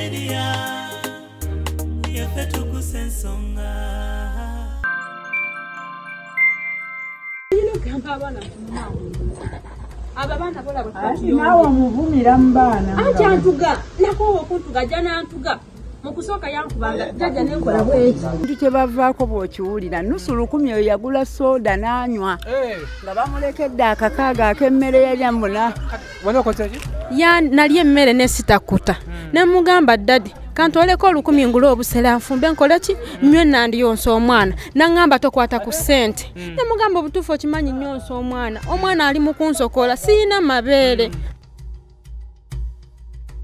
media yafetu kusensonga yino kamba abana ababana bola ati nawe muvumira mbana ati antuga nako okuntuga jana antuga mukusoka yankubanga jaja nenkola bweki ndike bavaako bwokiwulira nusu 10 oyo yagula soda nanywa nga bamulekedde akakaaga ak'emmere yalyambona ya nali emmere nesitakuta nemugamba dadi kantoleko 10 ngula obusera nfumbe nkola ki nnyo nandiyonsa omwana nangamba tokwata ku ssente nemugamba obutuufu okimanyi nnyonsa omwana ali mu kunsokola siina mabeere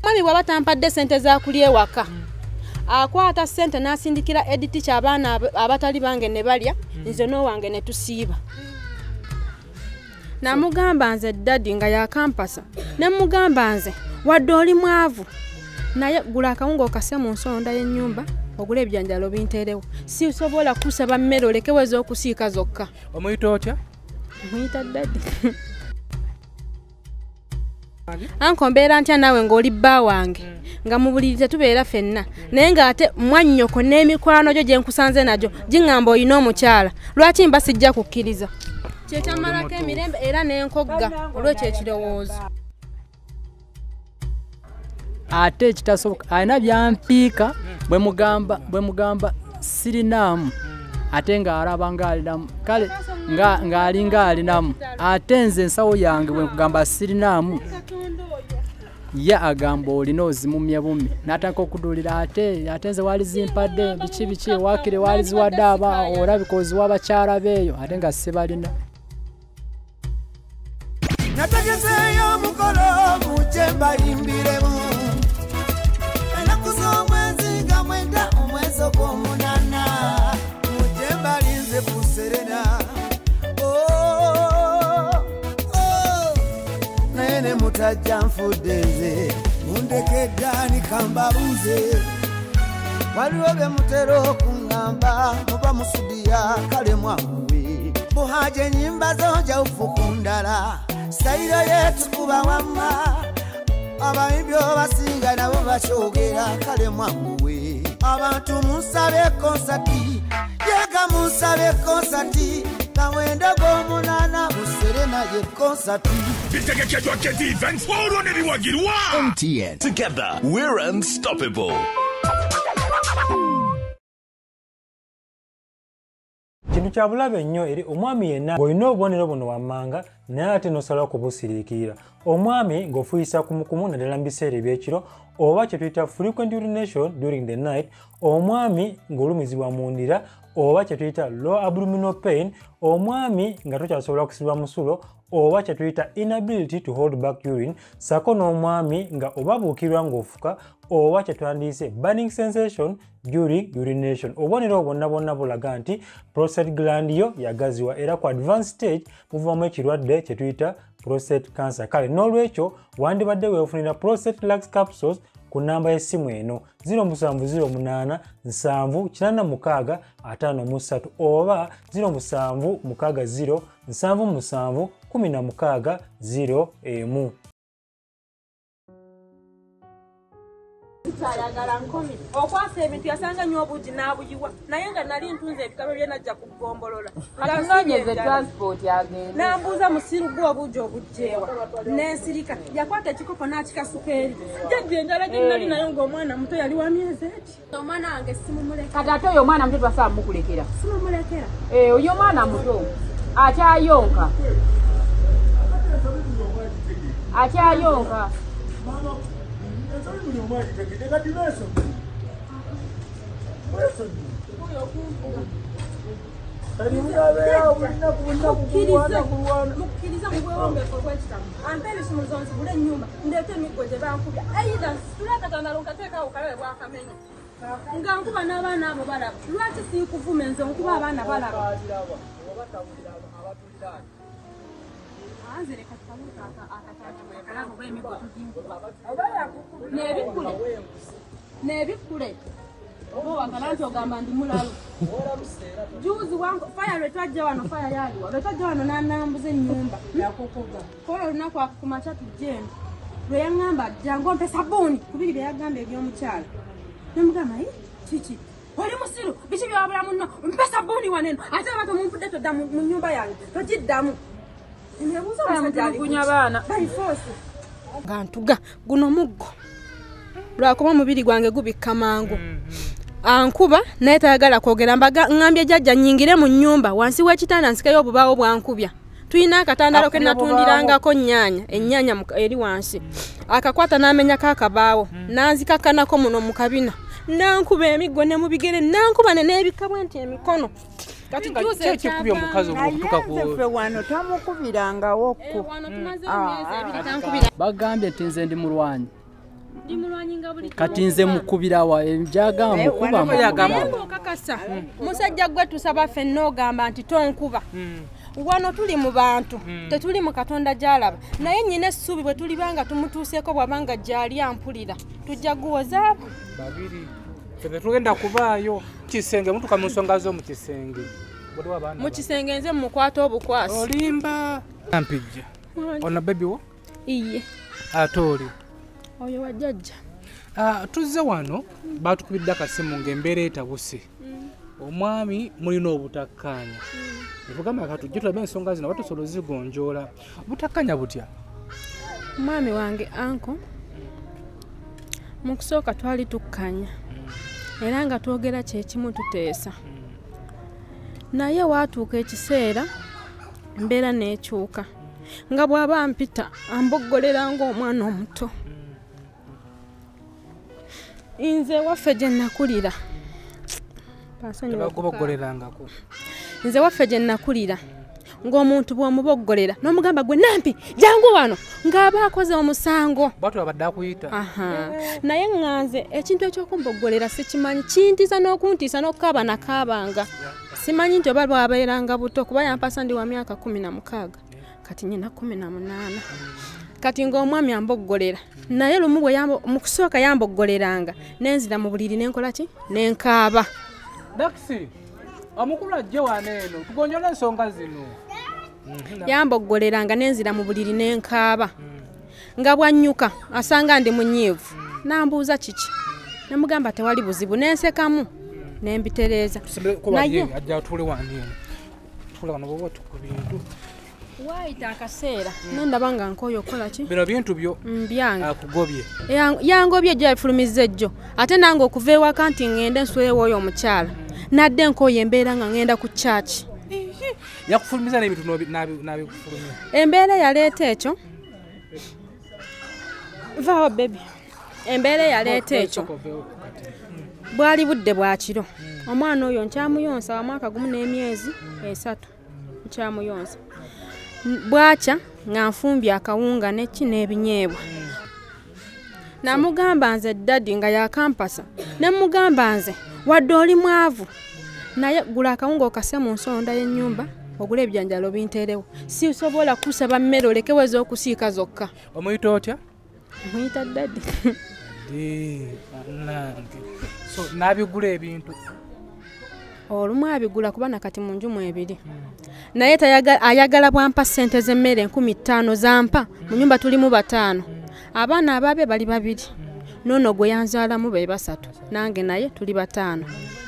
mwami bw'aba tampadde ssente zakulya ewaka akwata ssente n'asindikira editi ky'abaana abatali bange ne balya nze n'owange ne tusiiba namugamba nze dadi nga yakampasa nemugamba nze wadde oli mwavu naye gula akawunga okase mu nsonda y'ennyumba ogula ebyanjalo binterewo sisobola kusaba mmere olekeweza okusiika zokka omuyita otya muyita dadi anko mbeera ntya naawe ng'oli bba wange nga mu buliri tetubeera ffenna naye ng'ate mwannyoko n'emikwano gyo gye nkusanze nagyo giŋŋamba olina omukyala lwaki mba sijja kukkiriza kyekyamalako emirembe era n'enkogga olwekyo ekirowoozo ate ekitasoboka alina byampiika bwe mugamba sirinaamu ate ng'alaba ng'alinamu kale ng'alinga alinamu ate nze ensawo yange bwe nkugamba sirinaamu ye agamba olina ozimumye bumi n'atandika okuduulira ate nze waali zimpadde biki waakire waali ziwadde olabika oziwa abakyala beeyo ate nga sibalina nategezeeyo omukolo mujje mbayimbiremu ennaku z'omwezi nga 9 omwezi ogw'omunana mujje mbalinze ku Serena naye ne mutajja nfudde nze mundekeddani kambabuuze waliwo bye mutera okuŋŋamba muba musudiya kale mwamuwe muhaje nyimba zonja ufuku ndala sayiro yetu kuba wamma abayimbi basinga nabo bakyogera kale mwamuwe abantu musabe konsati yega musabe konsati kawendo g'omunana Serena ye konsati bitegekeddwa Keti Events olwo ne biwagirwa MTN. Together we're unstoppable. Kintu kya bulabe nnyo eri omwami yenna ng'olina obubonero buno wammanga naye ate n'osalawo kubusiriikirira omwami ng'ofuyisa kumukumu naddala mu biseera ebyekiro oba kye tuyita frequent urination during the night omwami ng'olumizibwa mu ndira oba kye tuyita low abdominal pain omwami nga tokyasobola kusibwa musulo oba kye tuyita inability to hold back urine sako n'omwami nga oba buukirwa ng'ofuka oba kye twandiyise burning sensation during urination obubonero bwonna bulaga nti prostate gland yo yagaziwa era ku advanced stage muvamu ekirwadde kye tuyita prostate cancer kale n'olwekyo wandibadde weefunira prostate lax capsules ku namba y'essimu eno 0708 786 53 oba 0760 77 16 01. ayagala nkomi okwasa ebintu yasanga nnyo obuugi n'abuyiwa naye nga nali ntunze ebikabe bye najja kugombolola nganyeze transport agende nambuuza musiru gwe obuugi obujjeewa n'ensirika yakwata ekikopo n'akika sukeeri jjajja enjala gye nali nayo ng'omwana muto yali wa myezi eki omwana wange simumulekera kati ate oyo omwana muto twasaa mukulekera simumulekera oyo omwana muto akyayonka mukkiriza mubwewombeeko bwekitamu ampeera ekimuzonzi bula ennyumba ndeeta emiggo gye bankubya aida tuleetatandala nkateekawo kalabe bwakamenya nga nkuba n'abaana abo balaba lwaki siikuvuma enze nkuba abaana balaba anzireka nebikule owakananti ogamba ndi mulalu juzi wangu faya lwetwajja wano faya yaliwa lwetwajja wano nanambuza ennyumba kola olunaku akumaca tujjembe lwe yaŋŋamba jangu ompe sabbuuni kubiri bye yagamba eby'omukyala nemugamba kiki oli musiru biki byewabula munno mpe sabbuuni waneno ate aba tomumpudde todda mu nnyumba yange togiddamu nebuuza baana baifoosi nga ntuga guno muggo lwakuba omubiri gwange gubikka mangu ankuba naye tayagala kwogera ŋŋambye jjajja nnyingire mu nnyumba wansi w'ekitanda nsikeyo obubaawo bwankubya tulina akatandalo ke natundirangako ennyaanya eri wansi akakwata n'amenyako akabaawo nanzikakkanako muno mu kabina nankuba emiggo ne mu bigere nankuba n'ebikka bwe nti emikono kati kyekikubye omukazi okutuka ffe wano tamukubirangawokko bagambye nti nze ndi mulwanyi kati nze mukubirawa ebyagamba mukubaokakasa musajja gwe tusaba ffenna ogamba nti tonkuba wano tuli mu bantu tetuli mu katonda gy'alaba naye nnyina essuubi bwe tulibanga tumutuuseeko bw'abanga gy'ali ampulira tujja guwozaabo babiri tetugenda kubaayo kisenge mutuka mu nsonga z'omu kisenge mu kisenge nze mumukwata obukwasi olimba ampijja ono bebi wo iye ate oli oyo wajjajja tuzze wano batukubidde akasimu ng'embeera etabuse omwami mulina obutakkaanya netugamba katujje tulabe ensonga zino batusobola ozigonjoola obutakkaanya butya mwami wange anko mu kusooka twali tukkanya era nga twogera kyekimu tuteesa naye waatuuka ekiseera embeera n'ekyuka nga bw'aba mpita amboggolera ng'omwana omuto nze waffe gye nakulira nze waffe gye nakulira ng'omuntu bw'omuboggolera n'omugamba gwe nampi jangu wano ng'aba akoze omusango batulabadde akuyita naye ŋŋanze ekintu ekyokumboggolera sikimanyi kintiisa n'okuntiisa n'okukaaba nakaabanga simanyi nti oba lwabeeranga buto kuba yampasa ndi wa myaka 16 kati nyina 18 kati ng'omwami amboggolera naye lumu bwe mu kusooka yamboggoleranga nenzira mu buliri nenkola ki nenkaaba dakisi omukulu ajje waneeno tugonjola ensonga zino yamboggoleranga nenzira mu buliri nenkaaba nga bwannyuka asanga ndi munyiivu nambuuza kiki nemugamba tewali buzibu nensekamu nembitereeza naye ajja tule waneeno tula wano bobo tukubintu waayita akaseera nendaba nga nkooyo okola ki bino bintu byo byange akugobye yangobye gye yafulumizza ejjo ate nange okuva ewaka nti ŋŋende nsweewo oyo omukyala nadde nkooyo embeera nga ŋŋenda ku kyaki yakufulumiza n'ebintu n'abikufulumya embeera yaleeta ekyo vaawo bebi embeera yaleeta ekyo bwali budde bwa kiro omwana oyo nkyamuyonsa wa mwaka gumu n'emyezi 3 nkyamuyonsa bwakya nga nfumbye akawunga neki n'ebinyeebwa namugamba nze ddadi nga yakampasa nemugamba nze wadde oli mwavu naye gula akawunga okase mu nsonda y'ennyumba ogula ebyanjalo binterewo sisobola kusaba mmere olekeweza okusiika zokka omuyita otya muyita ddadi nange so n'abigula ebintu olumu abigula kuba nakati mu njumu ebiri naye ayagala bwampa ssente z'emmere 15 zampa mu nyumba tulimu 5 abaana ababe bali 2 nono gwe yanzaalamu be 3 nange naye tuli 5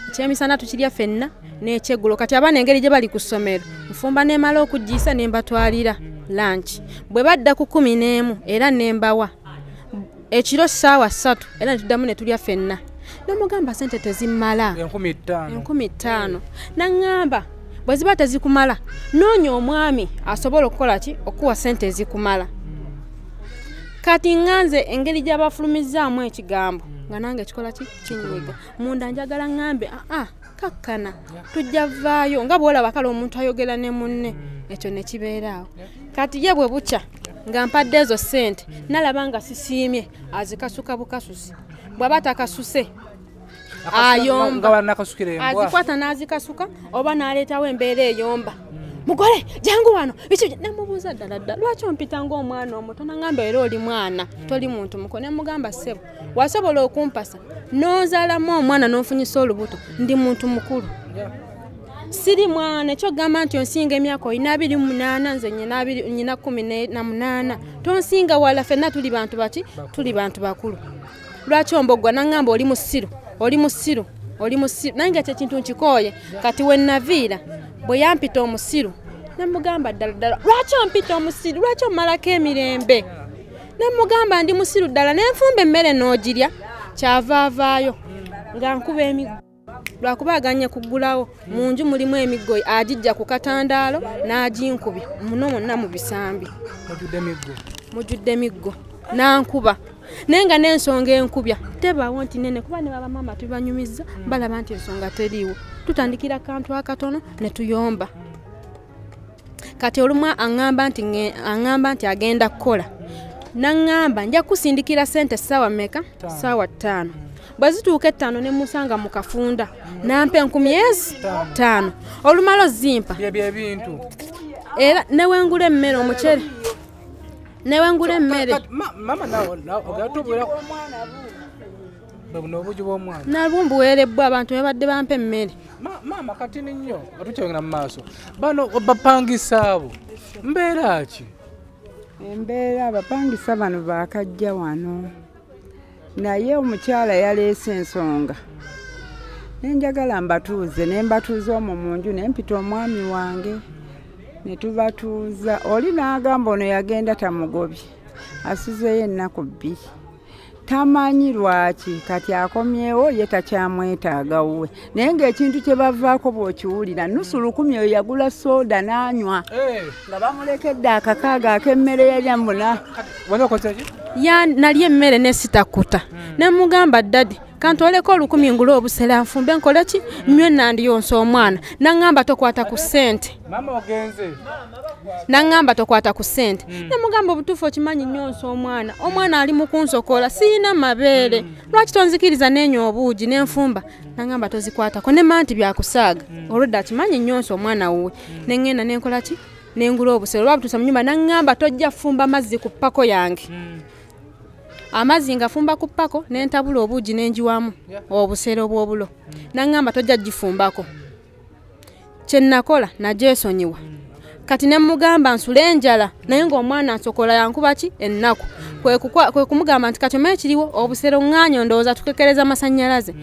ekyemisana tukirya ffenna n'ekyeggulo kati abaana engeri gye bali ku ssomero nfumba nemala okugiisa nembatwalira lunch bwe badda ku 11 era nembawa ekiro ssaawa 3 era netuddamu ne tulya ffenna nomugamba sente tezimala 15 naŋŋamba bwe ziba tezikumala noonya omwami asobola okukola ki okuwa sente ezikumala kati ŋŋanze engeri gy'abafulumizaamu ekigambo nga nange ekikola ki kinyiga munda njagala ŋŋambe kakkana tujja vaayo nga bwolaba kale omuntu ayogera ne munne ekyo ne kibeeraawo kati ye bwe bukya nga mpadde ezo ssente nalaba nga sisiimye azikasuka bukasusi bw'aba takasuse ayomba azikwata n'azikasuka oba n'aleetawo embeera eyomba mugole jangu wano biki namubuuza ddala ddala lwaki ompita ng'omwana omuto naŋŋamba era oli mwana toli muntu muko nemugamba ssebo wasobola okumpasa n'ozaalamu omwana n'ofunyisa olubuto ndi muntu mukulu siri mwana ekyo gamba nti onsinga emyaka 28 nze nyina 18 tonsinga wala fenna tuli bantu baki tuli bantu bakulu lwaki ombogwa nangamba oli musiru nange ekyo ekintu nkikoye kati wennaviira bwe yampita omusiru namugamba ddala lwaki ompita omusiru lwaki omalako emirembe namugamba ndi musiru ddala nenfumba emmere n'ogirya kyavaavaayo nga nkuba emiggo lwakubaganye kuggulawo mu nju mulimu emiggo agijja ku katandaalo n'aginkubya muno mwonna mu bisambi mujjudde emiggo nankuba naye nga n'ensonga enkubya tebaawo nti nene kuba ne baba maama tubanyumizza balaba nti ensonga teriiwo tutandikira kantu akatono ne tuyomba kati olumu aŋŋamba nti agenda kukola naŋŋamba nja kusindikira sente ssaawa mmeka ssaawa 5 bwe zituuka 5 ne musanga mu kafunda nampa 5,000 olumala ozimpa era newengula emmere omucere newengula emmere nalumbuweerebbwa abantu bebadde bampa emmere maama kati nnyo atukyogera mu maaso bano bapangisa abo mbeera ki embeera abapangisa bano baakajja wano naye omukyala yaleese ensonga nenjagala mbatuuze nembatuuza omwo mu nju nempita omwami wange ne tubatuuza oli n'agamba ono yagenda tamugobye asuzeeyo ennaku 2 tamanyi lwaki kati akomyewo ye takyamwetaaga wuwe naye ng'ekintu kye bavaako bw'okiwulira nusu 10 oyo yagula sooda n'anywa nga bamulekedde akakaaga ak'emmere yalyamuna nalya emmere nesitakuta nemugamba ddadi kantoleko 10 ngula obusera nfumbe nkole ki nywe nandiyonsa omwana naŋŋamba tokwata ku ssente naŋŋamba tokwata ku ssente nemugamba obutuufu okimanyi nyonsa omwana ali mu kunsokola siyina mabeere lwaki tonzikiriza nenywa obuugi nenfumba naŋŋamba tozikwatako nema nti byakusaaga olwedda akimanyi nyonsa omwana wuwe neŋŋenda nenkola ki nengula obusera olwabutuusa mu nyumba naŋŋamba tojja fumba mazzi ku ppako yange amazzi nga fumba ku ppako nentabula obuugi nenjiwamu obusera obw'obulo naŋŋamba tojja gifumbako kyennakola nagyesonyiwa kati nemugamba nsula enjala naye ng'omwana nsokola yankuba ki ennaku kwe kumugamba nti kati omanyi kiriwo obusera oŋŋaanyo ndowooza tukekereza amasannyalaze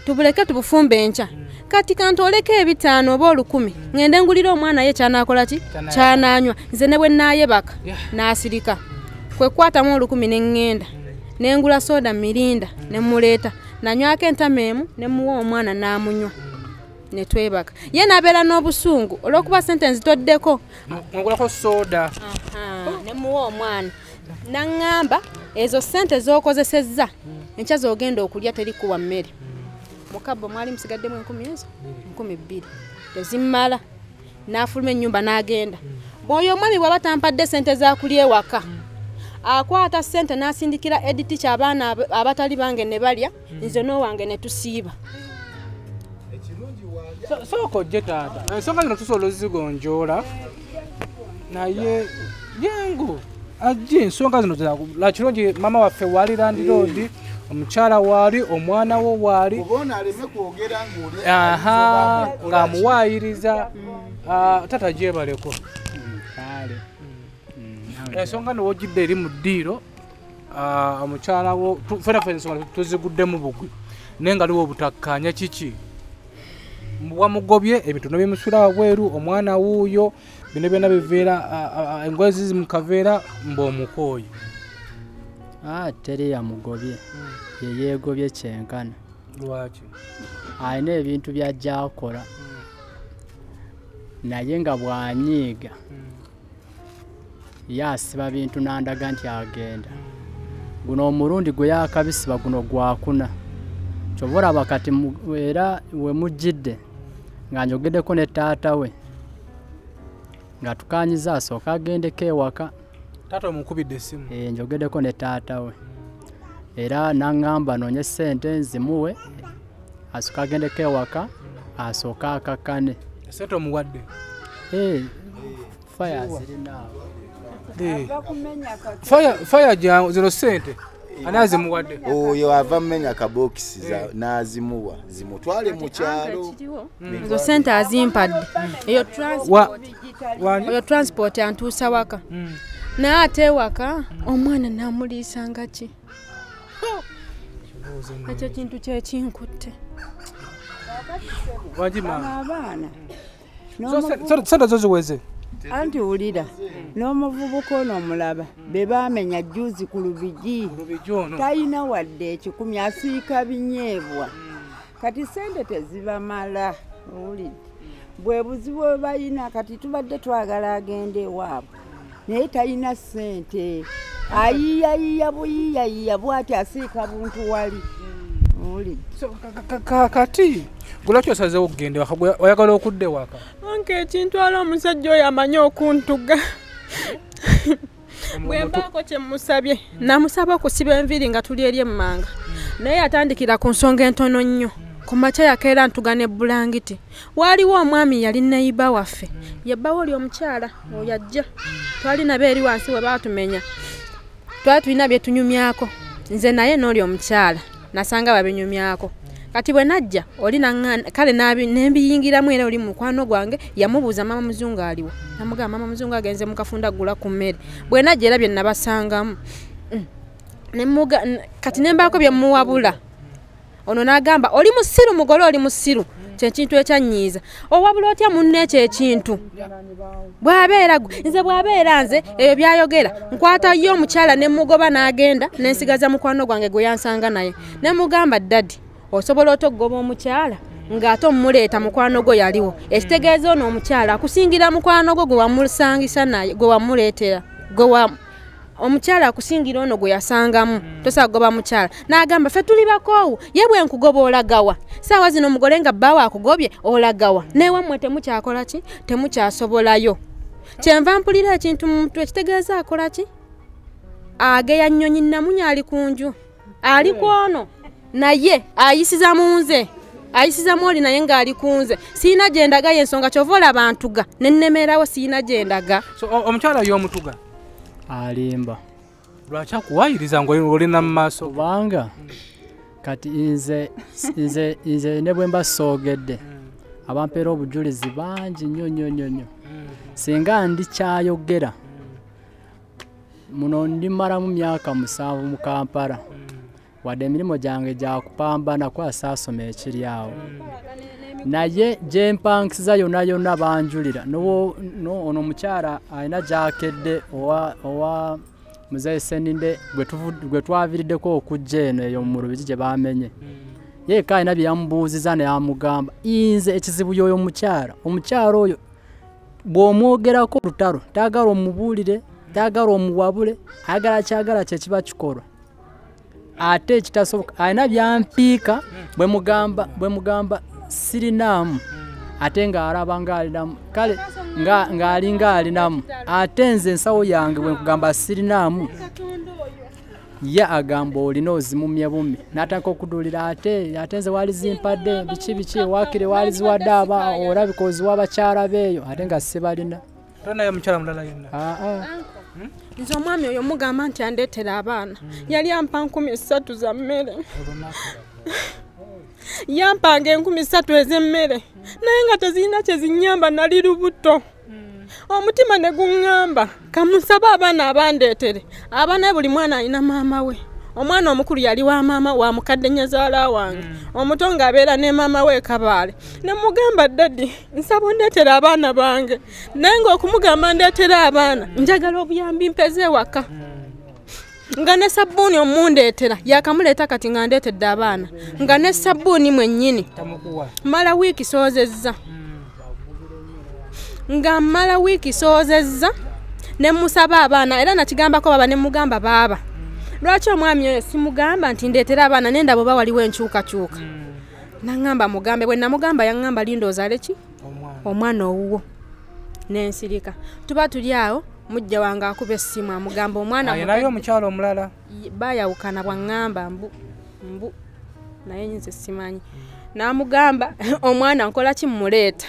tubuleke tubufumbe enkya kati kantoleko 5 oba 10 ngende ngulira omwana ye kyanakola ki kyananywa nze ne bwe naayebaka n'asirika kwe kukwatamu 10 neŋŋenda nengula soda mirinda nemuleeta nanywako entameemu nemuwa omwana n'amunywa netwebaka ye nabeera n'obusungu olw'okuba sente nzitoddeko ngulako soda nemuwa omwana naŋŋamba ezo sente z'okozesezza enkya z'ogenda okulya terikuwa mmere mukabbo mwali musigaddemu 10 ezo 12 tezimmala n'afuluma ennyumba n'agenda bw'oyo omwami bw'aba tampadde sente z'akulya ewaka akwata sente n'asindikira editicha abaana abatali bange ne balya nze n'owange ne tusiiba soko je taata ensonga zino tusobola ozigonjoola naye yangu ajje ensonga zino lakirungi mama waffe waali landiroodi omukyala waali omwana wo waali ng'amuwaayiriza taata gyebaleko ensonga newogidde eri mu ddiiro omukyala wo fenaffe ensonga tuziguddemu bugwi naye nga liwo obutakkaanya kiki wamugobye ebintu nebimusula wabweru omwana wuuyo bino byonna biveera engoye zizi mu kaveera mb'omukooyi teri yamugobye yeyeegobye kyenkana lwaki alina ebintu byajja akola naye nga bwanyiiga yasiba bintu nandaga nti agenda guno omulundi gwe yakabisiba guno gwakuna kyoba olaba kati era we mujjidde nga njogeddeko ne taata we nga tukanyiza asooka agendeko ewaka taata omukubidde essimu njogeddeko ne taata we era naŋŋamba noonye ssente nzimuwe asooka agendeko ewaka asooka akakkane sente omuwadde faya zirinaawo faya zino ssente anazimuwadde oyo ava mmenya kabokisi n'azimuwa zimutwale mu kyalo ezo sente azimpadde eyo transport antuusa waka naye ate waka omwana namuliisanga ki ekyo kintu kyekinkutte abaana sente zo ziweze anti wulira n'omuvubuka ono omulaba be baamenya juzi ku lubigi talina wadde ekikumi asiika binyeebwa kati sente tezibamala owulidde bwe buzibu bwe balina kati tubadde twagala agende ewaabwe naye talina sente ayiyayiya buyiyayiya bwati asiika buntu wali owulidde kati gulaki osazeewo okugende waka oyagala okudde waka anke ekintu ala omusajja oyo amanyi okuntuga bwe mbaako kye musabye namusaba okusiba enviiri nga tuli eri emmanga naye yatandikira ku nsonga entono nnyo ku makya yakeera ntuga ne bulangiti waaliwo omwami yali neyiba waffe yebbawo oli omukyala oyo ajja twali nabo eri wansi we baatumenya twali tulina bye tunyumyako nze naye n'oli omukyala nasanga babinyumyako kati bwe najja oli kale nembiyingiramu era oli mukwano gwange yamubuuza mama muzungu aliwo namugamba mama muzungu agenze mukafunda gula ku mmere bwe najja era bye nabasangamu kati nembaako bye muwabula ono n'agamba oli musiru mugole oli musiru kyekintu ekyanyiiza owabula otya munne ekyo ekintu bw'abeera nze bw'abeera nze ebyo byayogera nkwata yo omukyala ne mugoba n'agenda nensigaza mukwano gwange gwe yansanga naye ne mugamba dadi osobola otogoba omukyala ng'ate omuleeta mukwano gwo yaliwo ekitegeeza ono omukyala akusingira mukwano gwo gwe wamusangisa naye gwe wamuleetera omukyala akusingira ono gwe yasangamu tosagoba mukyala n'agamba ffe tuli bakoowu ye bwe nkugoba olagawa saawa zino omugole nga bbaawe akugobye olagawa newammwe temukyakola ki temukyasobolayo kyenva mpulira ekintu mu mutwe ekitegeeza akola ki ageya nnyonyi namunya ali ku nju ali ku ono naye ayisiza munze ayisiza mwoli naye ng'ali kunze siina gyendaga yensonga kyova olaba ntuga nennemerawo siina gyendaga omukyala y'omutuga alimba lwaki akuwayiriza ng'olina mu maaso kubanga kati nze ne bwe mbasoogedde abampeera obujulizi bangi nnyo singa ndikyayogera muno ndimalamu myaka 7 mu Kampala wadde emirimu gyange gyakupambana kwasaasoma ekiri awo naye gye mpankisiza yonna banjulira ono omukyala alina gyakedde owa muzeeyi Seninde gwe twaviiriddeko okujja eno eyo mu Lubigi gye bamenye yeeka alina bye yamubuuziza ne yamugamba nze ekizibu y'oyo omukyala oyo bw'omwogerako olutalo taagala omubuulire taagala omuwabule ayagala kyagala kye kiba kikolwa ate ekitasoboka alina byampiika bwe mugamba sirinaamu ate ng'alaba ng'alinamu kale ng'alinga alinamu ate nze ensawo yange bwe nkugamba sirinaamu ye agamba olina ozimumye bumi n'atandika okuduulira ate nze waali zimpadde biki waakire waali ziwadde olabika oziwa abakyala beeyo ate nga sibalina tonaye mukyala mulala yonna nze omwami oyo mugamba nti andeetera abaana yali ampa 3,000 za mmere yampanga 3,000 ez'emmere naye nga tezirina kyezinyamba nali lubuto omutima ne guŋŋamba kamusaba abaana abandeetere abaana buli mwana alina maama we omwana omukulu yali wa maama wa mukadde nyazaala wange omuto ng'abeera ne maama we Kabaale ne mugamba dadi nsaba ondeetera abaana bange naye ng'okumugamba ndeetera abaana njagala obuyambi mpeze ewaka nga ne sabbuuni omundeetera yakamuleeta kati nga ndeetedde abaana nga ne sabbuuni mwennyini mala wiiki soozezza nga mala wiiki soozezza ne musaba abaana era nakigambako baba ne mugamba baaba lwaki omwami oyo simugamba nti ndeetera abaana nenda bwe waliwo enkyukakyuka naŋŋamba mugambe bwe namugamba yaŋŋamba linda ozaale ki omwana owuwo n'ensirika tuba tuli awo mujja wange akuba essimu amugamba omwana naye omukyalo omulala bayawukana bwaŋŋamba mbu naye nze simanyi n'amugamba omwana nkola ki mmuleeta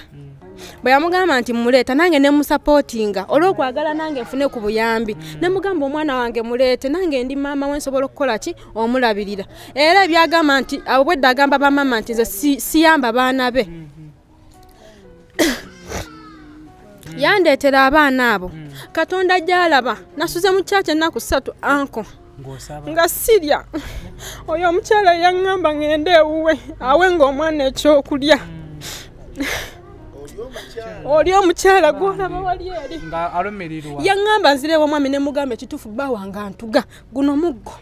bwe yamugamba nti muleeta nange ne musupportinga olw'okwagala nange nfune ku buyambi ne mugamba omwana wange muleete nange ndi maama we nsobola okukola ki omulabirira era byagamba nti obwedda agamba bamama nti nze siyamba baana be yandeetera abaana abo Katonda gy'alaba nasuze mu kyakye ennaku 3 anko nga sirya oyo omukyala yaŋŋamba ŋŋende ewuwe awe ng'omwana ekyokulya oli omukyala gw'olaba wali eri yaŋŋamba nzirewo omwami ne mugamba ekituufu bba wange antuga guno muggo.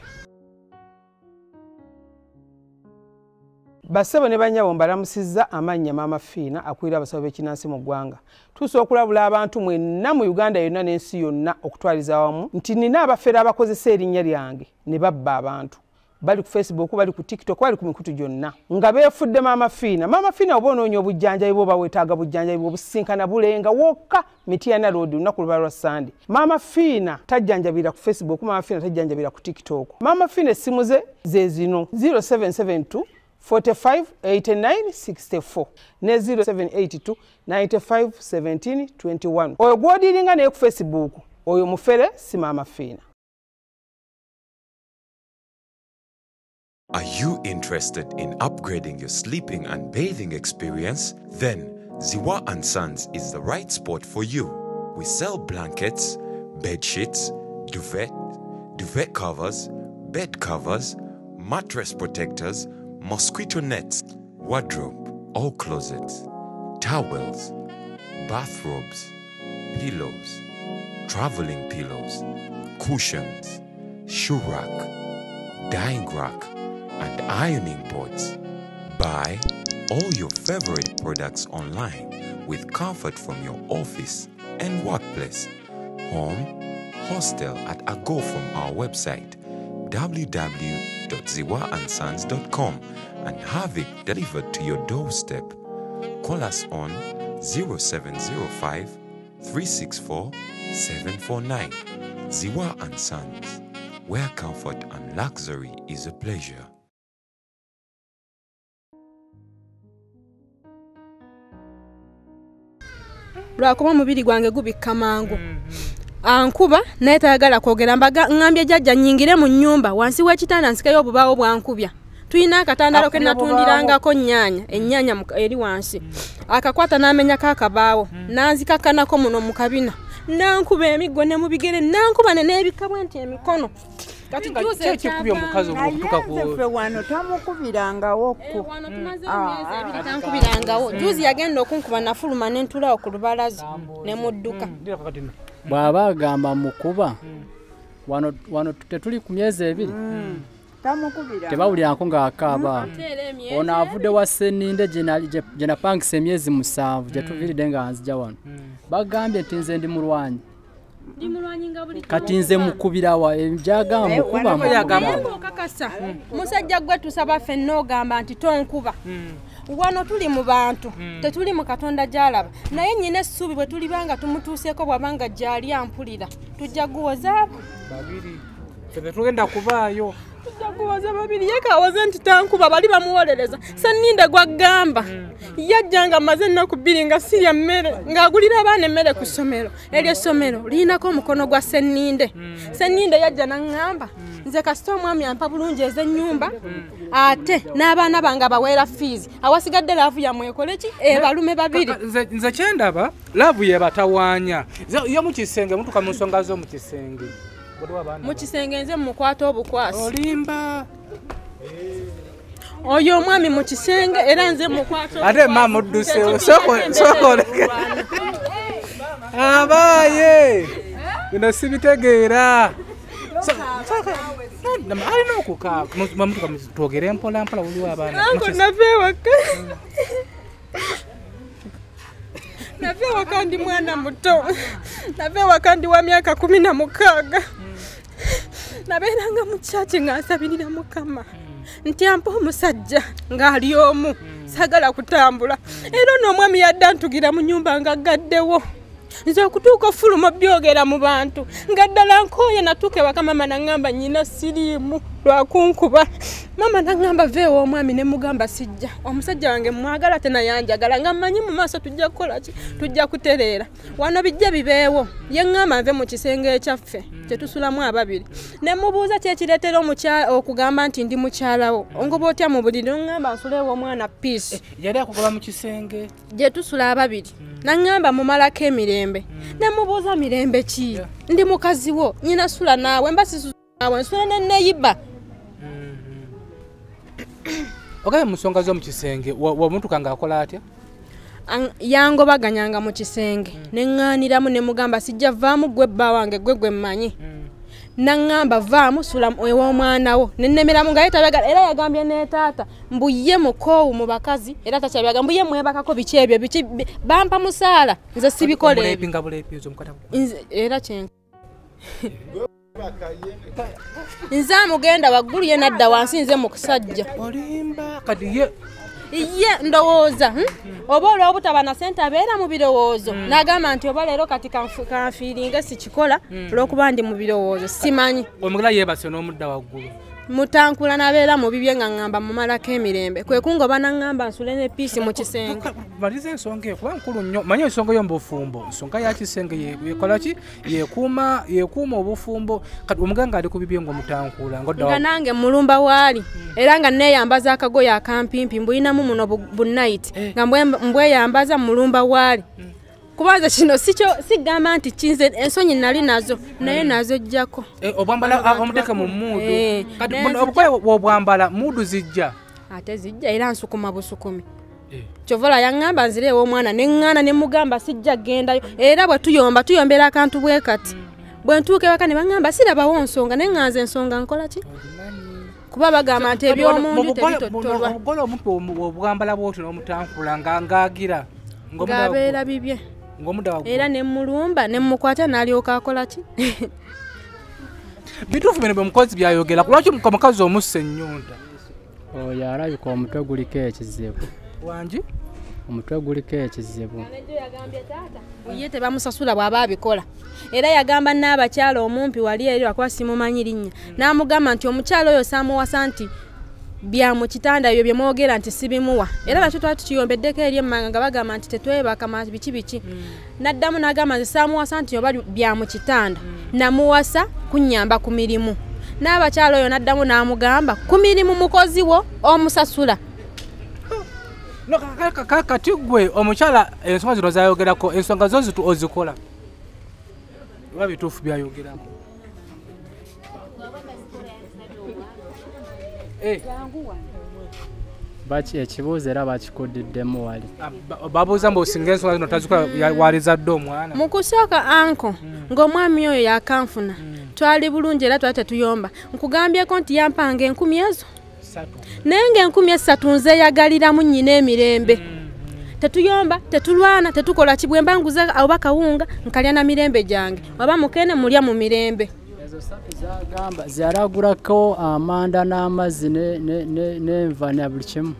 Basebo ne banyabo mbalamusizza amannya Maama Fiina akulira abasawo b'ekinnansi mu ggwanga. Tuusa okulabula abantu mwenna mu Uganda yonna n'ensi yonna okutwaliza awamu nti nina abafere abakozesa erinnya lyange ne babba abantu. Bali ku Facebook, bali ku TikTok, bali ku mikutu gyonna. Nga beefudde Maama Fiina. Maama Fiina oba onoonya obujjanjabi bwo bawetaaga bujjanjabi bw'obusinkana bulenga wokka Mityana Road lunaku luba lwa Sunday. Maama Fiina tajjanjabira ku Facebook, Maama Fiina tajjanjabira ku TikTok. Maama Fiina essimu ze zino 0772 45 89 64 ne 0782 95 17 21. Oyo gwodiringa naye ku Facebook oyo mufere si Maama Fiina. Are you interested in upgrading your sleeping and bathing experience? Then Ziwa & Sons is the right spot for you. We sell blankets, bed sheets, duvet covers, bed covers, mattress protectors, mosquito nets, wardrobe, all closets, towels, bathrobes, pillows, traveling pillows, cushions, shoe rack, dyeing rack, and ironing boards. Buy all your favorite products online with comfort from your office and workplace, home, hostel at a go from our website www.ziwaansons.com and have it delivered to your doorstep. Call us on 0705 364 749. Ziwa & Sons, where comfort and luxury is a pleasure. Lwakuba mubiri gwange gubikka mangu ankuba naye tayagala kwogera mbaga ngambye jjajja nyingire mu nnyumba wansi w'ekitanda nsikayo obubaawo bwankubya tuyina akatandalo ke natundirangako ennyaanya eri wansi akakwata n'amenya kakabaawo nanzikakanako muno mu kabina nankuba emiggo ne mu bigere nankuba n'ebikabwe nti emikono kati juze kyekikubye omukazi okutuka ku wano tamukubirangawo ku wano tumaze emyezi ebiri tankubirangawo juzi yagenda okunkuba nafuluma n'entulawo ku lubalaza ne mudduka bw'aba agamba mukuba wano tetuli ku myezi ebiri tebawuliranko ng'akaaba ono avudde wa Sseninde gye napangisa emyezi 7 gye tuviiridde nga nzija wano bagambye nti nze ndi mulwanyi kati nze mukubirawa ebyagamba mukuba kakasa musajja gwe tusaba ffenna ogamba nti tonkuba wano tuli mu bantu tetuli mu Katonda gy'alaba naye nnyina essuubi bwe tulibanga tumutuuseeko bw'abanga gy'ali ampulira tujja guwoza babiri tetugenda kubaayo tujja babiri yekawoze nti tankuba bali bamuwolereza Senninde gwagamba yajjanga maze ennaku 2 nga sirya mmere ng'agulira abaana emmere ku ssomero eryo essomero lirinako omukono gwa Senninde Senninde yajja n'aŋŋamba nze kasita omwami ampa bulungi ez'ennyumba ate n'abaana bange baweera fees awasigadde laavu yamwe ekole ki balume babiri nze kyendaba laavu ye batawaanya yo mu kisenge mutuka mu nsonga zo mu kisenge mu kisenge nze mukwata obukwasi olimba oyo omwami mu kisenge era nze mukwata ate mama odduse sokoleke abaye bino sibitegeera alina okukaa mamutuka twogere mpola mpola waliwo abaana nave waka ndi mwana muto nave waka ndi wa myaka 16 nabeeranga mu kyaki nga nsabirira Mukama nti ampa omusajja ng'ali omu sagala kutambula era n'omwami yadde antugira mu nnyumba nga gaddewo nze okutuuka ofuluma byogera mu bantu nga ddala nkooye natuuka ewaka mama naŋŋamba nnyina siriimu lwakunkuba mama nangamba veewo omwami ne mugamba sijja omusajja wange mwagala tena yanjagala nga mmanyi mu maaso tujja kukola ki tujja kutereera wano bijja bibeewo ye ngamba nve mu kisenge ekyaffe kyetusulamu ababiri ne mubuuza kyekireetera omukyala okugamba nti ndi mukyalawo ongoba otya mu buliri ngamba nsuleewo omwana piisi yali akugaba mu kisenge gye tusula ababiri nangamba mumalako emirembe ne mubuuza mirembe ki ndi mukazi wo nyina sula naawe mbasisuza naawe nsula neneyiba okaye mu nsonga z'omu kisenge omuntu kanga akola atya yangobaganyanga mu kisenge neŋŋaaniramu ne mugamba sijja vaamu gwe bba wange gwe mmanyi naŋŋamba vaamu sula ew'omwana wo nennemeramu nga yetabagala era yagambye ne taata mbuye mukoowu mu bakazi era takyabyaga mbuye mwebakako biki ebyo biki bampa musaala nze sibikole era kyenka nze amugenda waggulu ye nadda wansi nze mu kusajja olimba kati ye ndowooza oba olw'obutaba na ssente abeera mu birowoozo n'agamba nti oba leero kati kanfiiringa sikikola olw'okuba ndi mu birowoozo simanyi omugala yeebase n'omudda waggulu mutankula nabeera mu bibye nga ŋŋamba mumalako emirembe kwe kungoba naŋŋamba nsule ne piisi mu kisenge maliza ensonga eyo kuba nkulu nnyo manyi ensonga y'omubufumbo ensonga ya kisenge yekola ki yekuuma obufumbo kati omuganga ali ku bibye ng'omutankula nga nange mulumba waali era nga neeyambaza akagoye akampimpi mbuyinamu muno bunayiti nga mbweyambaza mulumba waali kubanza kino sigamba nti kinze ensonyi nali nazo naye nazo jjako obwambala omuteke mu muudu kati obukoye obwambala muudu zijja ate zijja era nsukuma busukumi kyovola yaŋŋamba nzireewo omwana neŋŋaana ne mugamba sijja gendayo era bwe tuyombera akantu bwe kati bwe ntuuka ewaka ne baŋŋamba sirabawo nsonga naye ŋŋanza ensonga nkola ki kuba bagamba nti ebyomunju tebitottolwa obugola omuntu obwambala bwoti n'omutankula ng'agira ng'abeera bibye era nemulumba nemukwata n'alyoka akola ki bituufu bino bwe mukozi byayogera kulwaki omukazi omussa ennyunda oyo alabika omutwe guliko ekizibu wangi omutwe guliko ekizibu ye tebamusasula bw'aba abikola era yagamba n'abakyala omumpi wali eri lwakuba simumanyi linnya n'amugamba nti omukyala oyo saamuwasa nti bya mu kitanda ebyo bye mwogera nti sibimuwa era nakyo twali tukiyombeddeko eri emmanga nga bagamba nti tetwebaka biki naddamu n'agamba nti saamuwasa nti oba bya mu kitanda namuwasa kunnyamba ku mirimu n'abakyala oyo naddamu n'amugamba ku mirimu mukozi wo omusasula kati gwe omukyala ensonga zino zayogerako ensonga zo ozikola oba bituufu byayogerako baki ekibuuzo era bakikudiddemu wali babuuza mbu osinga ensonga zino tazikola walizadde omwana mu kusooka anko ng'omwami oyo yakanfuna twali bulungi era twali tetuyomba nkugambyeko nti yampanga 10,000 ezo naye nga 3,000 nzeeyagaliramu nnyina emirembe tetuyomba tetulwana tetukola ki bwe mba nguza oba kawunga nkalya na mirembe gyange oba mukene mulya mu mirembe zagamba zalagulako amanda n'amazzi n'enva na buli kimu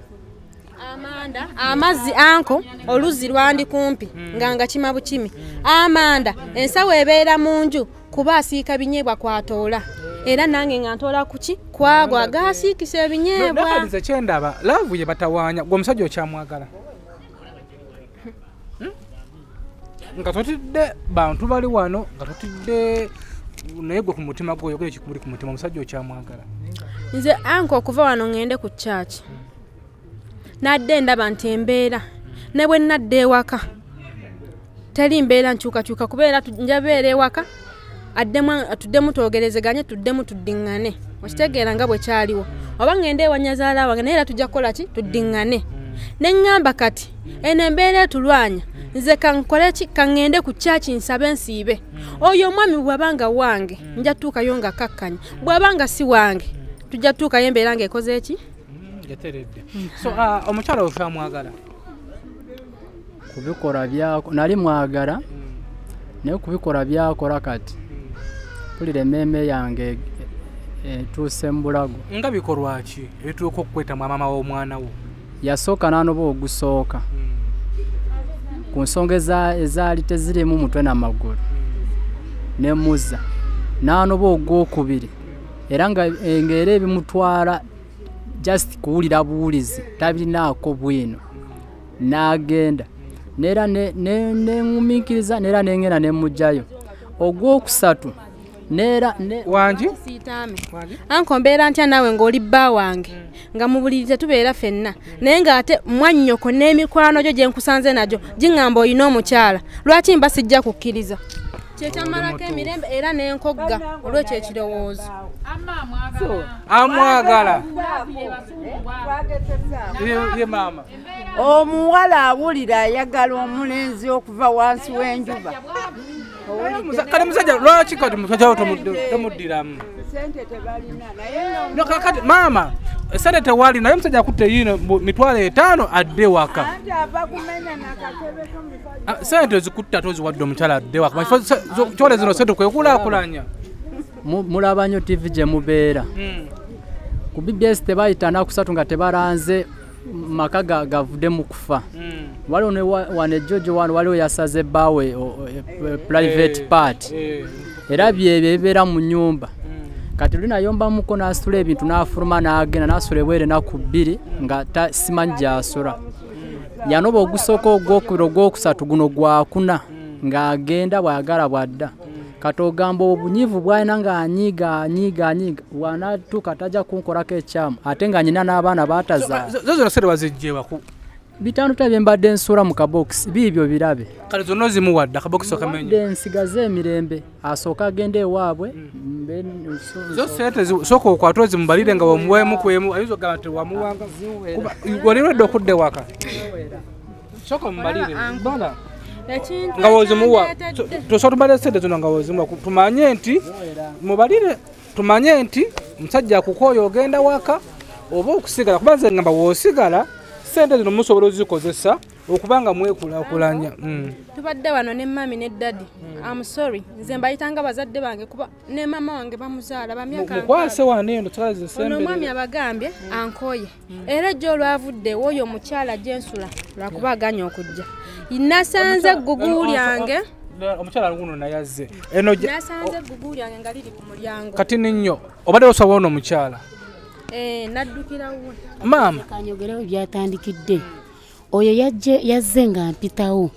amazzi anko oluzi lwandi kumpi nga kima bukimi amanda ensawo ebeera mu nju kuba asiika binyeebwa kwatoola era nange nga ntoola kuki kwagwa agasiikisa ebinyeebwa nakalize kyendaba laavu ye batawaanya gwe omusajja okyamwagala nga totidde bantu bali wano nga totidde naye gwe ku mutima gwe oyogere kikuli ku mutima omusajja okyamwagala nze anko okuva wano ngende ku chaaki nadde ndaba nti embeera ne bwe nadde ewaka teri mbeera nkyukakyuka kubeera njabeera ewaka tuddemu twogerezeganye tuddemu tuddiŋŋane okitegeera nga bwe kyaliwo oba ngende ewa nnyazaala wange naye era tujja kukola ki tuddiŋŋane ne ŋŋamba kati eno embeera etulwanya nze kankole ki kaŋŋende ku chaaki nsabe nsiibe oyo omwami bw'abanga wange nja tuukayo nga kakkanya bw'abanga si wange tujja tuukayo embeera ng'ekoze eki yateredde so omukyala oyo kyamwagala kubikola byako nali mwagala naye kubikola byakola kati pulira emmeeme yange etuuse mu bulago nga bikolwa ki ebituuka okukweta maama w'omwana wo yasooka n'anoba ogusooka ku nsonga ezaali tezirimu mutwe n'amagulu nemuza n'anoba ogwokubiri era nga era ebimutwala just kuwulira buwulizi tabirinaako bwino n'agenda neera neŋŋumiikiriza neera nengenda ne mujjayo ogwokusatu neera wangi anko mbeera ntya naawe ng'oli bba wange nga mu buliri tetubeera ffenna naye ng'ate mwannyoko n'emikwano gyo gye nkusanze nagyo giŋŋamba olina omukyala lwaki mba sijja kukkiriza kyekyamalako emirembe era n'enkogga olwekyo ekirowoozo amwagala ye maama omuwala awulira ayagala omulenzi okuva wansi w'enjuba kale musajja lwaki kati musajja wo tomuddiramu kakati maama esente tewali naye musajja akutte yino $5,000 adde waka sente zikutta toziwadde omukyala adde waka kyole zino sente kwekulaakulanya mulaba nnyo tv gye mubeera ku bbs tebayita nakusatu nga tebaranze maka gavudde mu kufa waliwo ne wane jojo waliwo yasaze ebbaawe private part era byebyo ebibeera mu nnyumba kati lunayombamuko n'asitula ebintu n'afuluma n'agenda n'asula ebwere ennaku 2 nga simanyi gy'asula yanoba ogusooka ogwokubiri ogwokusatu guno gwakuna ng'agenda bw'ayagala bwadda kati ogamba obunyivu bw'alina ng'anyiiga wanatuuka tajja kunkolako ekyamu ate nga nyina n'abaana baatazaala zozino sente bazigjeewaku bitano bye mbadde nsuula mu kabokisi biibyo birabe kale zonna ozimuwadde akabokisi okamenye nsigaze emirembe asooka agende ewaabwe zo sente sooka okwata ozimubalire nga wamuweemu kwemu ayinza okugamba nti wamuwanga waliredde okudde waka sooka omubalire bala nga wozimuwa tosobola tubalire sente zonna nga wozimuwa tumanye nti mubalire tumanye nti musajja akukooya ogenda waka oba okusigala kuba nze ngamba woosigala sente zino musobola ozikozesa okubanga mwekulaakulanya tubadde wano ne mami ne daddy I'm sorry nze mbayitanga bazadde bange kuba ne mama wange bamuzaala bamyaka mukwase wano eno twalaze sembe ono mwami abagambye ankoye era jjo olwavudde woyo omukyala gyensula lwakuba aganya okujja nasanze eggugu lyange omukyala nguno nayazze nasanze eggugu lyange nga liri ku mulyango kati ninnyo obadde osobola ono omukyala naddukirawo maama kanyogerewo byatandikidde oyo yazze nga mpitawo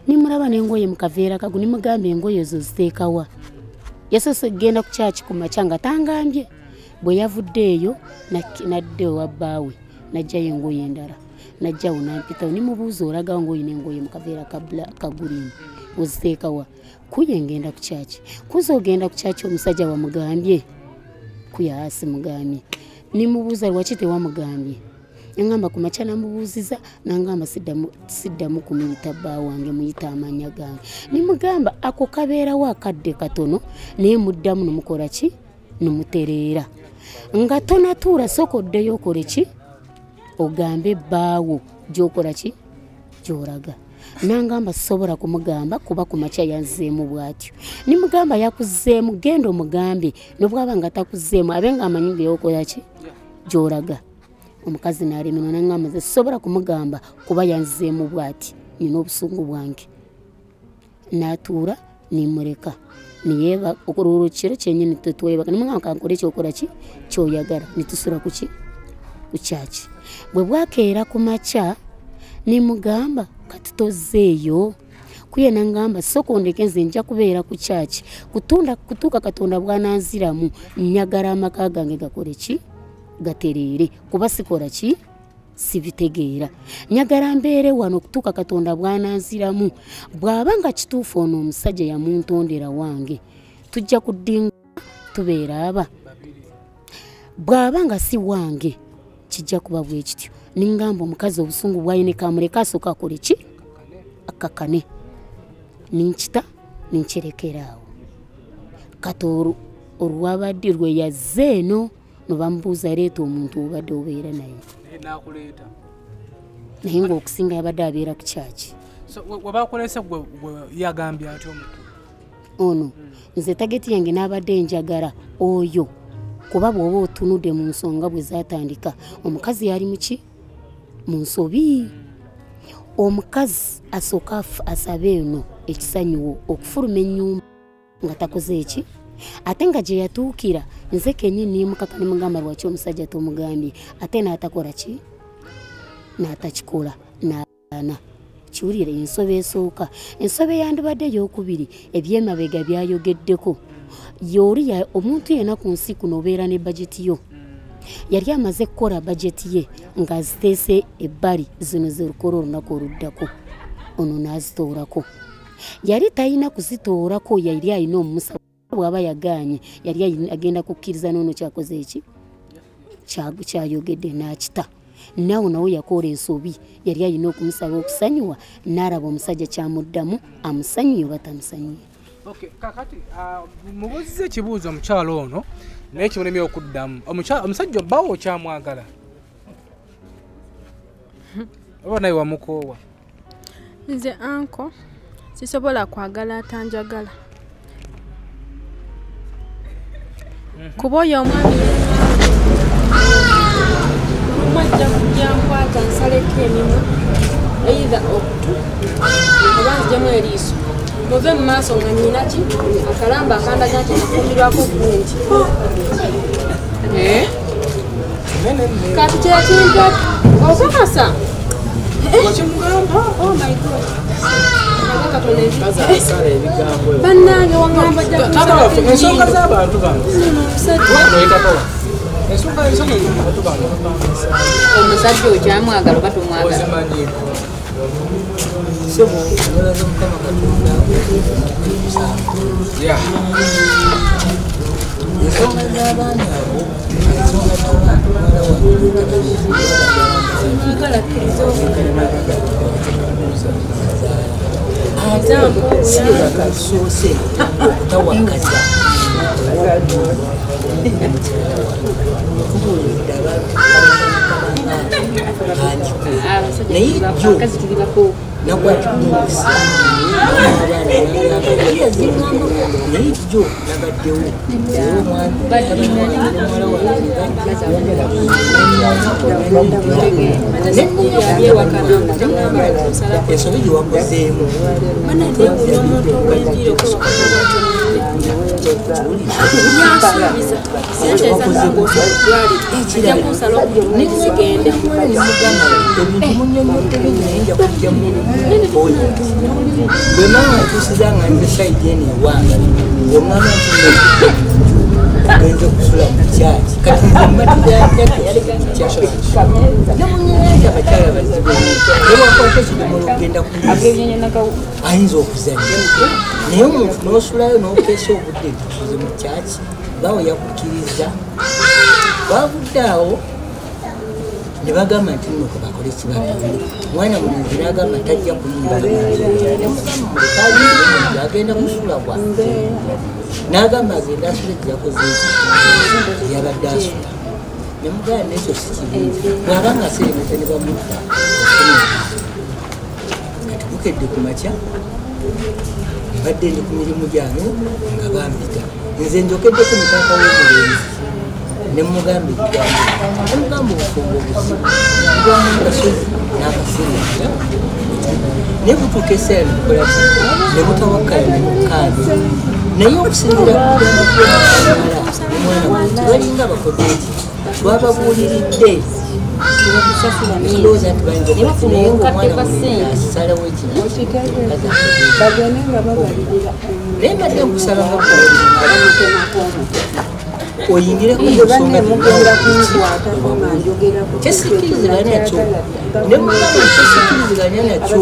nimulaba n'engoye mu kaveera kagu nimugamba engoye ezo ziteekawa yasoose kugenda ku kyaki ku makya nga tangambye bwe yavudde eyo nadde owa bbaawe najjayo engoye endala najjawo nampitawo nimubuuza olagawo ng'olina engoye mu kaveera kagulimu oziteekawa kuye ngenda ku kyaki kuza ogenda ku kyaki omusajja wamugambye kuya asi mugambye nimubuuza lwaki tewamugambye ngamba ku makya namubuuziza nangamba siddamu kumuyita bba wange muyita amanya gange nimugamba ako kabeerawo akadde katono naye muddamu nomukola ki nomutereera nga tonatuula sooka oddeyo okole ki ogambe bbaawo gyokola ki gyolaga nangamba sobola kumugamba kuba ku makya yanzeemu bw'atyo nimugamba yakuzzeemu genda omugambe nobwaba nga takuzzeemu abe nga amanyi byokola ki gyolaga omukazi n'alemerwa nangamba ze sobola kumugamba kuba yanzeemu bw'ati nina obusungu bwange n'atuula nimuleka niyeeba olwo kiro kyennyini tetwebaka nimugamba kankole kyokola ki kyoyagala nitusula ku ki ku kyaki bwe bwakeera ku makya nimugamba kati tozzeeyo kuye nangamba sooka ondeke nze nja kubeera ku kyaki kutuuka katonda bwananziramu nyagala amaka gange gakole ki gatereere kuba sikola ki sibitegeera nyagala mbeere wano okutuuka katonda bwananziramu bw'aba nga kituufu ono omusajja yamuntondera wange tujja kuddinga tubeera aba bw'aba nga si wange kijja kuba bwe kityo ningamba omukazi obusungu bwayine kamuleka asooka akole ki akakane ninkita ninkirekeraawo kati olwabadde lwe yazze eno nobamubuuza leeta omuntu obadde obeera naye naye ngaokusinga yabadde abeera ku kyaki webakolese gwe yagambye ati omukulu ono nze tageti yange n'abadde njagala oyo kuba bw'oba otunudde mu nsonga bwe zaatandika omukazi yali muki mu nsobi omukazi asooka asabe eno ekisanyuwo okufuluma ennyumba nga takoze eki ate nga gye yatuukira nze kenyini nimukaka nimugamba lwaki omusajja tomugambye ate n'atakola ki n'atakikola n'ana kiwulire ensobe esooka ensobe yandibadde ey'okubiri ebyemabega byayogeddeko yoli omuntu yena ku nsi kuno obeera ne bajeti yo yali amaze kukola bajeti ye ng'aziteese ebbali zino zerukola olunaku oluddako ono n'azitoolako yali talina kuzitoolako yali alina omumusa bw'aba yagaanye yali agenda kukkiriza n'ono kyakoze eki kyayogedde n'akita nawe nawe yakola ensobi yali alina okumusaba okusonyiwa n'alaba omusajja kyamuddamu amusonyiye oba tamusonyiye. Kakati mubuuziza ekibuuzo omukyalo ono naye kimulemye okuddamu omusajja obbawo okyamwagala oba naye wamukoowa? Nze anko sisobola kwagala atanjagala kuba oyo omwami omwajja kujja nkwata nsaleko emimwa eitha okutu oba nzijemu eriiso muve mu maaso nga nyina ki akalamba akandaga nti nafumbirwako bulungi kati kyekintu okakasa oh my god bannange wangamba ensonga z'abantu bano omusajja okyamwagala oba tomwagala ensonga z'abaana abo sirekasoose okutawakaza naye jjo nakwatumuusa naye jjo nabaddewo ensobi gyewakozeemu bwemama tusizanga nze saidi eno ewange omwana genza okusula mu kyaki kati nemunyanja abakyala bazibu newakwata ekidomola okugenda ayinza okuzanya naye omuntu n'osulayo n'okeesa obudde tusuze mu kyaki bawe yakukkiriza bavudde awo ne bagamba nti nno bakole kibagambye mwana mulenzi n'agamba tajja kuyimba agenda kusula bwange n'agamba agenda asula ekyakozeeki yabadde asula nemugamba nekyo sikibi bw'abanga aserengete ne bamutta kati bukedde ku makya badde ndi ku mirimu gyange nga bampita nze njokeddeko mutaka w'omulenzi nemugamba ekigambo nemugamba obufumbo obuzibu bwamu akasozi n'akaserenga naye butuuka esaala nebukola ki ne butawakkala ne bukaanya naye okusingira kugamba kuamala omwana wange balinga bakoze eki twababuuliridde tulowooza nti bayinza okuti naye ngaomwana asalawo ekino naye mbadde nkusalamu oyingireko ensonga kyesikiriziganya nakyo nemugamba kyesikiriziganya nakyo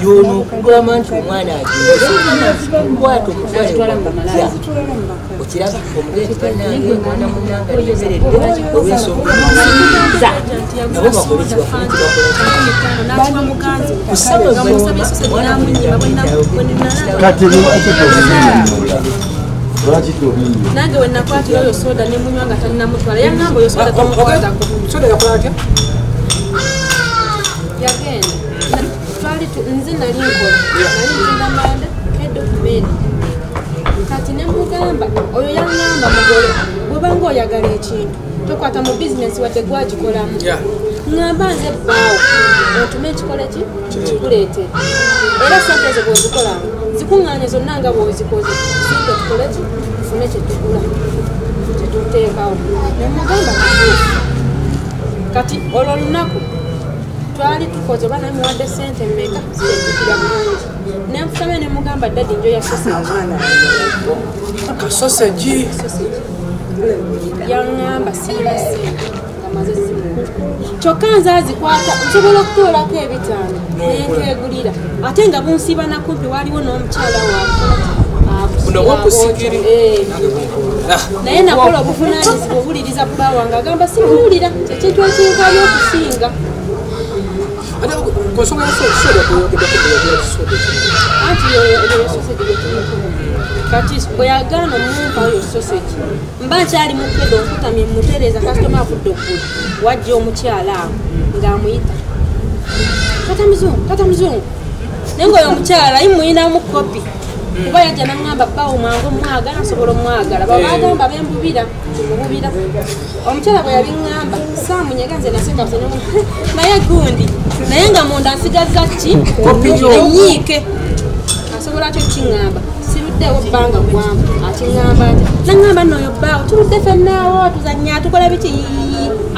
yono okugamba nti omwana agendakwata omutwale wakuja okiraba omugezi banange mwana munanga lemeredde olw'ensonga nabo bakole kibafune kibakola mwana nange wenakwatira oyo soda nemunywa nga talinamutwala yangamba oyo soda tomukwatako soda yakola atya yagenda nze nali nkola nali nzindamanda edokumenti kati nemugamba oyo yangamba mugole bwebanga oyagala ekintu tokwata mu bizinesi wadde gwagikolamu ngamba nze ebbaawo otume ekikole ki kikuleete era sente ezo bwozikolamu zikuŋŋaanye zonna nga bwozikoze sente tukole ki tufune kyetugula tuteekawo nemugamba kati olwo olunaku twali tukoze oba namuwadde sente mmeka ziyejjukira bulungi nenfukamye nemugamba dadi njoya kasoseji yaŋŋamba siirasi nga maze zimu kyokka nze azikwata nsobola okutoolako ebitaano nenkeegulira ate nga bunsiiba nakumpi waliwo n'omukyala naye nakola obuvunaanyizibwa obuliriza bbaawa nga agamba sibuwulira kyekintu ekinkali okusinga anti kati bwe yagaana omumpawo yo sosegi mba nkyali mukedo nkutamye mutereeza kasitoma afudde oggulu wajja omukyala awo ng'amuyita tata muzungu naye ngaoyo omukyala imuyinamu kopi kuba yajja naŋŋamba bbaawo mwangu omwagala nsobola omwagala babagamba bembubira timububira omukyala bwe yabiŋŋamba saamunyega nze nasekase naye gundi naye nga munda nsigazza ki enyiike asobola atyo kiŋŋamba siruddeewo bbanga gwangu akiŋŋamba ati naŋŋamba nnoyo bbaawo tuludde fennaawo tuzannya tukola biki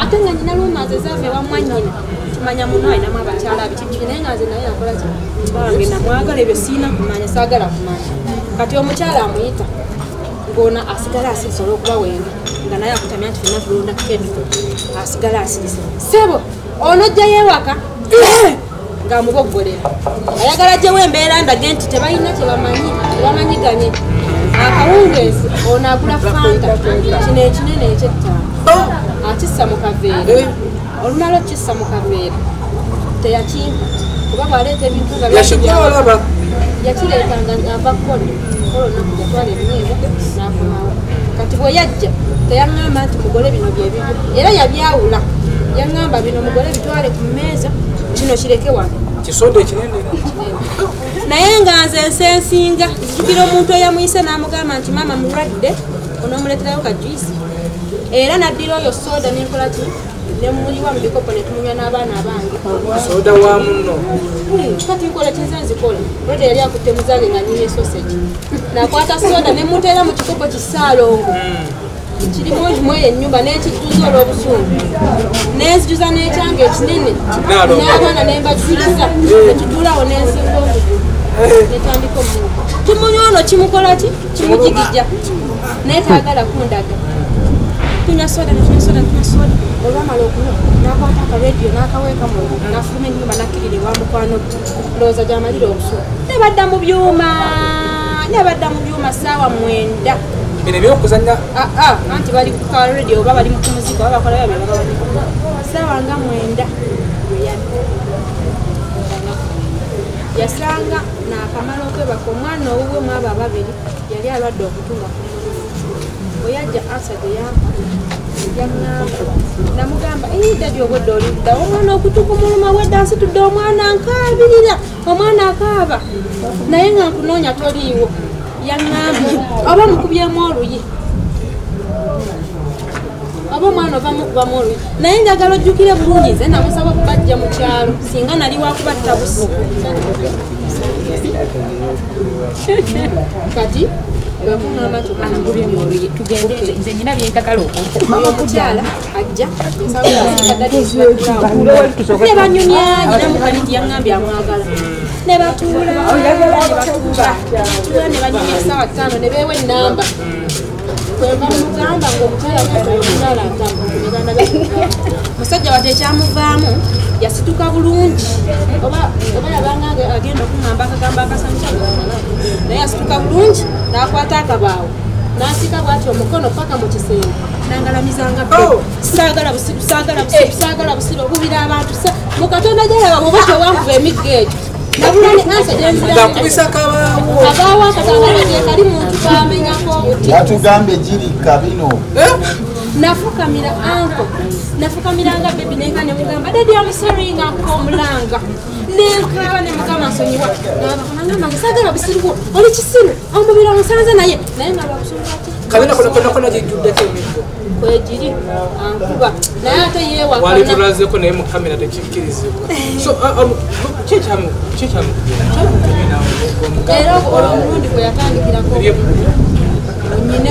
ate nga nyina lumaze zaafe ewamwa nnyina kimanya muno ayinamu abakyala bikiki naye nga nze naye akola ki bange namwagala ebyo siina kumanya saagala kumanya kati omukyala amuyita ng'ona asigala asirise olw'okubawenga nga naye akutamya nti fenna tulonda kedu asigala asirise sebo ono ojjayo ewaka ng'amuboggolera ayagala gyewo embeera ndage nti tebalina tebamanyiganye akawungeezi ono agula fanta kino ekinene ekyettaano akissa mu kaveera olumala okissa mu kaveera teyakimpa kuba bwaleeta ebintu nga yakireetanga ava kkono olunaku yatwala ebinyeebwa n'akomawo kati bwe yajja teyaŋŋamba nti mugole bino byebibi era yabyawula yaŋŋamba bino mugole bitwale ku mmeeza kino kireke wano kisoda ekinene naye nga nze ensensinga nzijukira omuntu eyamuyise n'amugamba nti maama mulwadde onoomuleeterayo ka juisi era naddira oyo soda nenkola ki nemuliwa mu bikopo netumunywa n'abaana abange soda wa muno kati nkola kinza nzikola lwete yali akutte muzange nga nyinye sausage nakwata soda nemuteera mu kikopo kisaalongo kirimu omwoyo ennyumba n'ekijjuza olw'obusungu nenzijuza n'ekyange ekinene n'abaana nembaziriza nekituulawo nensinga obugulu netandika omuntu kimunywa ono kimukola ki kimujigijja naye taagala kundaga tunywa soda olwamala okunywa nakwata akarediyo n'akaweeka mu nafuluma ennyumba nakkirira ewa mukwano ndowooza gyamalira obusuku nebadda mu byuma ssaawa 9 bino ebyokuzanya anti bali ku karediyo oba bali ku muzika oba bakola byabyo ssaawa nga 9 yasanga n'akamala okwebaka omwana owuwe mwabo ababiri yali alwadde okutunga oyajja asade yampa yaŋŋamba namugamba dadi obwedde olidda omwana okutukumuluma wedde ansitudde omwana nkaabirira omwana akaaba naye nga nkunoonya toliiwo yaŋŋamba oba mukubyemu oluyi oba omwana ovamukubamu oluyi naye njagala ojjukire bulungi nze namusaba okubajja mu kyalo singa nali wakubatta busi kati omukyala ajja nebanyumya nyinamukaliti yaŋŋambye amwagala nebatuula nebanyumya essaawa 5 nebeewa ennamba kweva mugamba ngaomukyala omukyala musajja wate ekyamuvaamu yasituka bulungi oba yabanga agenda okuŋŋamba akagambo akasamukyala naye yasituka bulungi n'akwata akabaawo n'asika bwati omukono paka mu kisenge nangalamizanga saagala busiru obubira abantu mu katonda gyalaba bwoba tewankuba emigga egyo nabulani ansa gyenzirabaawo akagamba kali muntu kamenyako obuti yatugambe girika bino nafukamiranga bebi nenga nemugamba dadi amusaringa nkomulanga nenkaaba nemugamba nsonyiwa nagamba saagala busiruwo oli kisiru omubiri omusanze naye nga kabinakonakona gijjuddeko emiggo kwegiri ankuba naye ate wali tulazeko naye mu kamera tekikkirizibwa era olwo omulundi gwe yatandikirako nyine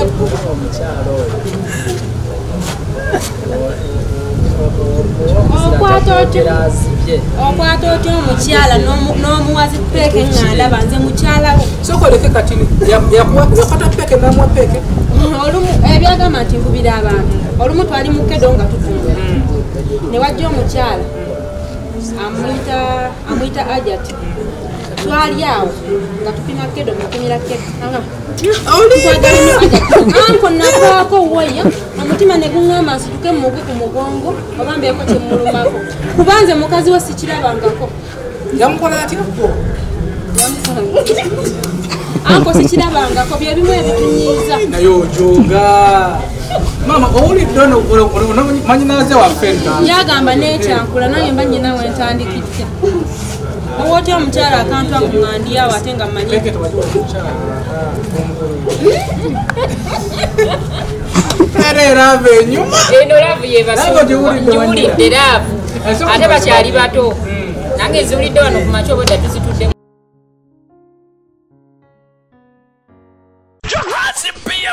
okwata otya omukyala n'omuwazi peke ng'alaba nze mukyalawo sokoleke kati yakwata peke namwa peke olumu ebyagamba nti nkubira abantu olumu twali mukedo nga tutunga newajja omukyala amuyita ajati twali awo nga tupima kedo mupimira kedo anko navaako waya omutima ne guŋŋamba nsituke muge ku mugongo obambeeko kyemulumako kubanze mukazi we sikirabangako yamukola atya anko sikirabangako byebimu ebitunyiiza naye ojonga mama owulidde manyinaze waffe yagamba nekyankula naye mba nyina wentandikidde owotya omukyala akantu akuŋŋandiawo ate nga mmanyi erava enyuma eno laavu yebasungiwulidde laavu ate bakyali bato nange nziwulidde wano ku makya obodda tuzitudde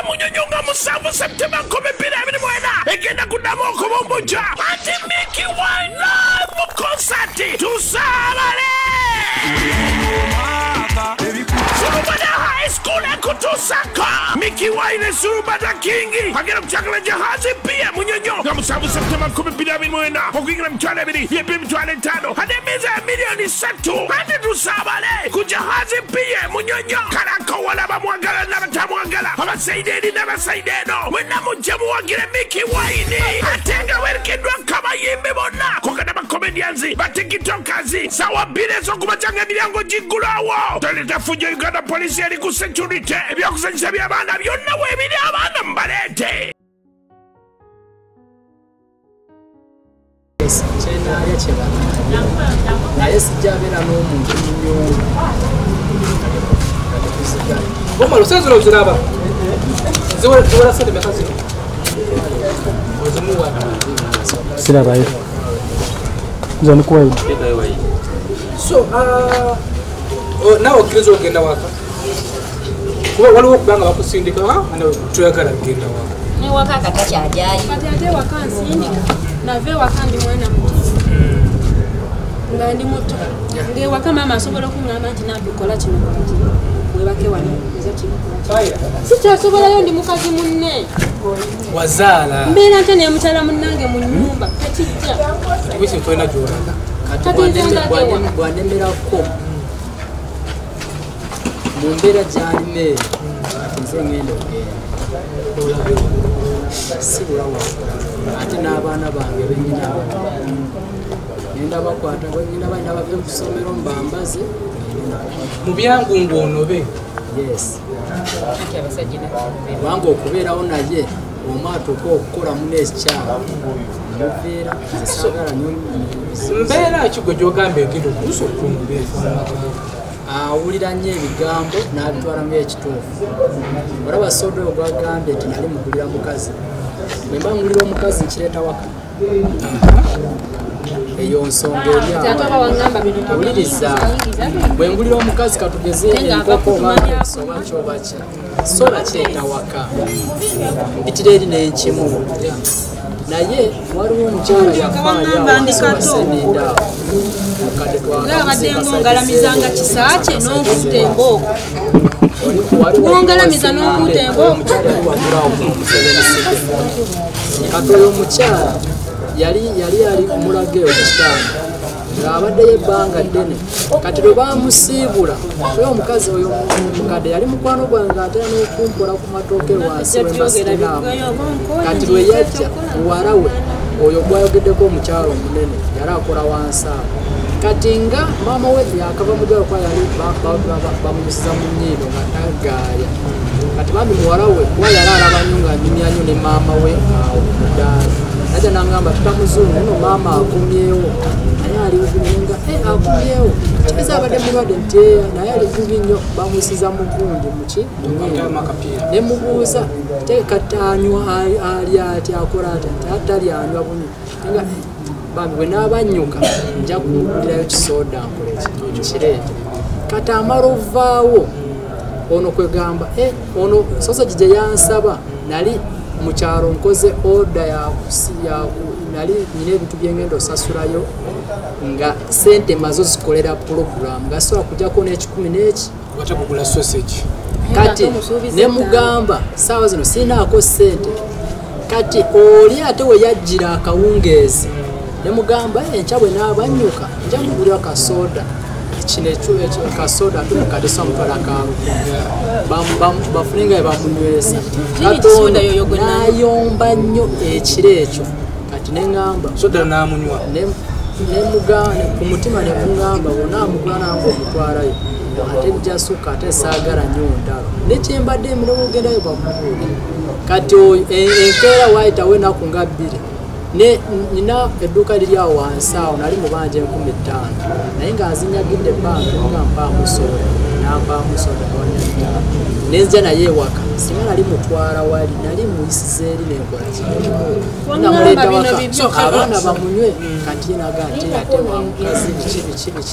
Munyonga musanvu Septemba 2024 egenda kuddamu okubumbuja anti Mickey Wine live concert tusabale Surubada High School ekutusaka Mickey Wine Surubada Kingi agenda kuchakala jahazi pia munyonyo nga musanvu Septemba 2024 okuingira mitwalo ebiri yepi mitwalo 5 ate emiza milioni 3 anti tusabale ku jahazi pia munyonyo kalako wala bamwagala n'abatamwagala abasaideni n'abasaideno mwenna mujja muwagire Mickey Wine ate nga werekeddwa kabayimbi bonna kokana bakomedians batikitokers sawa 2 ez'okubakyanga emiryango giggulwawo toleta fujo Uganda polisi eri ku security ebyokusanyusa by'abaana byonna weebiri abaana mubaleete kyenaalya kyebanaalya naye sijjabeera n'omuntu munyonga omala osenzera oziraba ziwera sente meka zino ozimuwa sirabayo nze nikuwayo so nawe okkiriza ogenda waka kuba waliwo okubanga bakusindika tuyagala genda waka newaka akatakyajyayo kati ate waka nsindika nave waka ndi mwana muto nga ndi muto ng'ewaka maama asobola okuŋŋamba nti nadukola kino webake wano eza kino sikyasobolayo ndi mukazi munne wazaala mbeera nte nemukyala munnange mu nnyumba tekijja wisi tolina gyolaga bwandemerako mu mbeera gyalime nze ngenda ogenda sibulawo ate n'abaana bange benyina ngenda bakwata ngenda balina bave ku ssomero mbambaze mu byangungu onobe yes kubanga okubeerawo naye omwatuuka okukola munekikyala mubeera zesagala mbeera kigwe gyogamba egenda okuusa okunobeera awulira nnyo ebigambo n'abitwalamu ekituufu olaba sodo ogwagambye nti nali mugulira mukazi bwe mba ngulira omukazi nkireeta waka eyo nsonga eriawuliriza bwe ngulira omukazi katugeze enkoko oba kyobakya sola kireeta waka mpitira eri n'enkimu naye waliwo omukyala yafaayoasenendaawo ngabadde ngaongalamizanga kisaakye n'onkuta embooko wongalamiza n'onkuta embooko kati oyo omukyala yali ali kumulaga ekitanda ng'abaddeyo ebbanga ddene kati lwe bamusiibula oyo omukazi oyo mukadde yali mukwano gwange atera n'okumpola ku matooke lwansi wembasirinamu kati lwe yajja muwala we oyo gwayogeddeko omukyalo omunene yali akola wansi awo kati nga maama we yakava mujalo kwa yali bamunyusiza mu nnyindo nga tagaaya kati bambi muwala we kuba yali alaba nnyo nga nyumyanyo ne maama we awo mudaala najja nangamba tutamuzungu no maama akumyewo naye ali bubi nga akumyewo kipeza abadde mulwadde nti naye ali bubi nnyo bamusiza mu gundi muki ne mubuuza tekatanywa ali ati akola ati tatali anywa bunyi nga bambi bwe naabanyuka nja kumugulirayo kisooda nkole kireete kati amala ovaawo ono kwegamba ono sausage gye yansaba nali mu kyalo nkoze order ya nali nyine ebintu byengendo osasulayo nga sente mazo zikolera program gasobola kujjako n'ekikumi n'eki wate kugula sausage kati ne mugamba sawa zino sinaako sente kati oli ate we yajjira akawungeezi ne mugamba enkya bwe n'abanyuka nja mugulira kasoda kino kasoda tumukadisa omutwala akaalo bafuninga we bamunywesa katonda n'ayomba nnyo ekiro ekyo kati neŋŋamba soda n'amunywa nemugane ku mutima ne mugamba bonna amugula nange omutwalayo ate bijasuka ate saagala nnyo ndalo nekyembadde emirobo ogendayo bakubuule kati enkeera waayitawo ennaku nga bbiri nina edduuka liri awo wansi awo nali mubanja 15,000 naye ng'azinyagidde banka nga mpaamu soda nampaamu soda nenzija naye ewaka singa nali mutwala wali nali muyisiza eri nenkola kinamuleeta waka abaana bamunywe kati yenaga nti ate wamukazi biki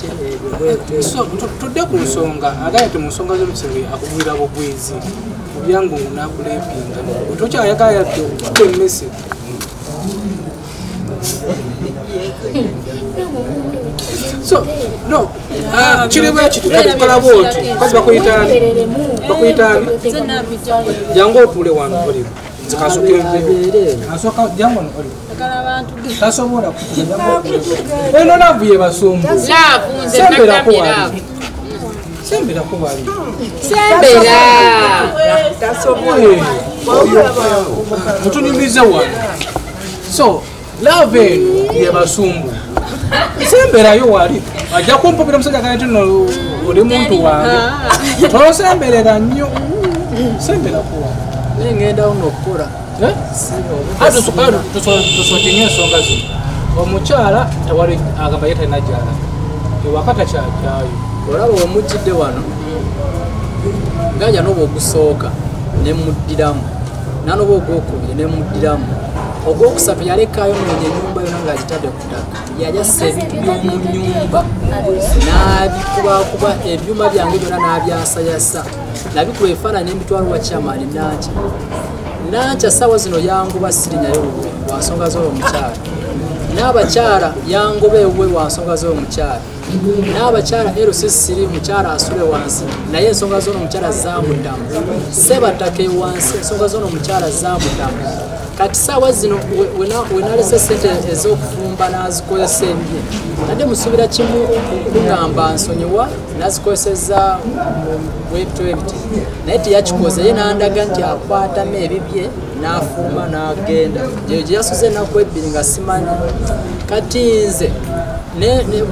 ebyo tudde ku nsonga agaye ti mu nsonga z'omusebe akugwira bugwizi obyangungu n'akuleepinga tokyayagala yadde okutudde emmese so no kiri bwe kiti tukola bwoti kazi bakuyitaani jangu otuule wano oli zikasuka enviiro asoka jangu ono oli tasobola kutuula eno laavu ye basumbu sembera kubali mutunyumiza wano so lave eno ye basumbu semberayo wali ajja kumpopera omusajja gane tino oli muntu wange tosemberera nnyo sembera kuwa nengenda unokukola tusotinye ensonga zino omukyala tewali agamba ye talina jala ewakata kyakyayo olaba wemujjidde wano nganja noba ogusooka nemuddiramu nanoba ogwokubiri nemuddiramu ogwokusatu yalekayo mwenye enyumba yona ng'agitadde ku ttaka yajassa ebintu by'omu nnyumba n'abikubakuba ebyuma byange byona n'abyasayasa nabikuba ebifaananyi n'emitwalo wa kyamaani nanca ssaawa zino yangoba sirinyayo bubwe lwa nsonga z'oyo omukyala n'abakyala yangoba ewuwe lwa nsonga z'oyo omukyala n'abakyala erosisiri mukyala asule wansi naye ensonga z'ono omukyala zamuddamu sebataka ewansi ensonga z'ono omukyala zamuddamu kati saawa zino wenalese sente ez'okufumba n'azikozesa embye nadde musuubira kimu kuŋŋamba nsonyiwa nazikozeseza bwebito ebiti naye teyakikoze ye n'andaga nti akwatamu ebibye n'afumba n'agenda gye yasuze ennaku ebbiri nga simanyi kati nze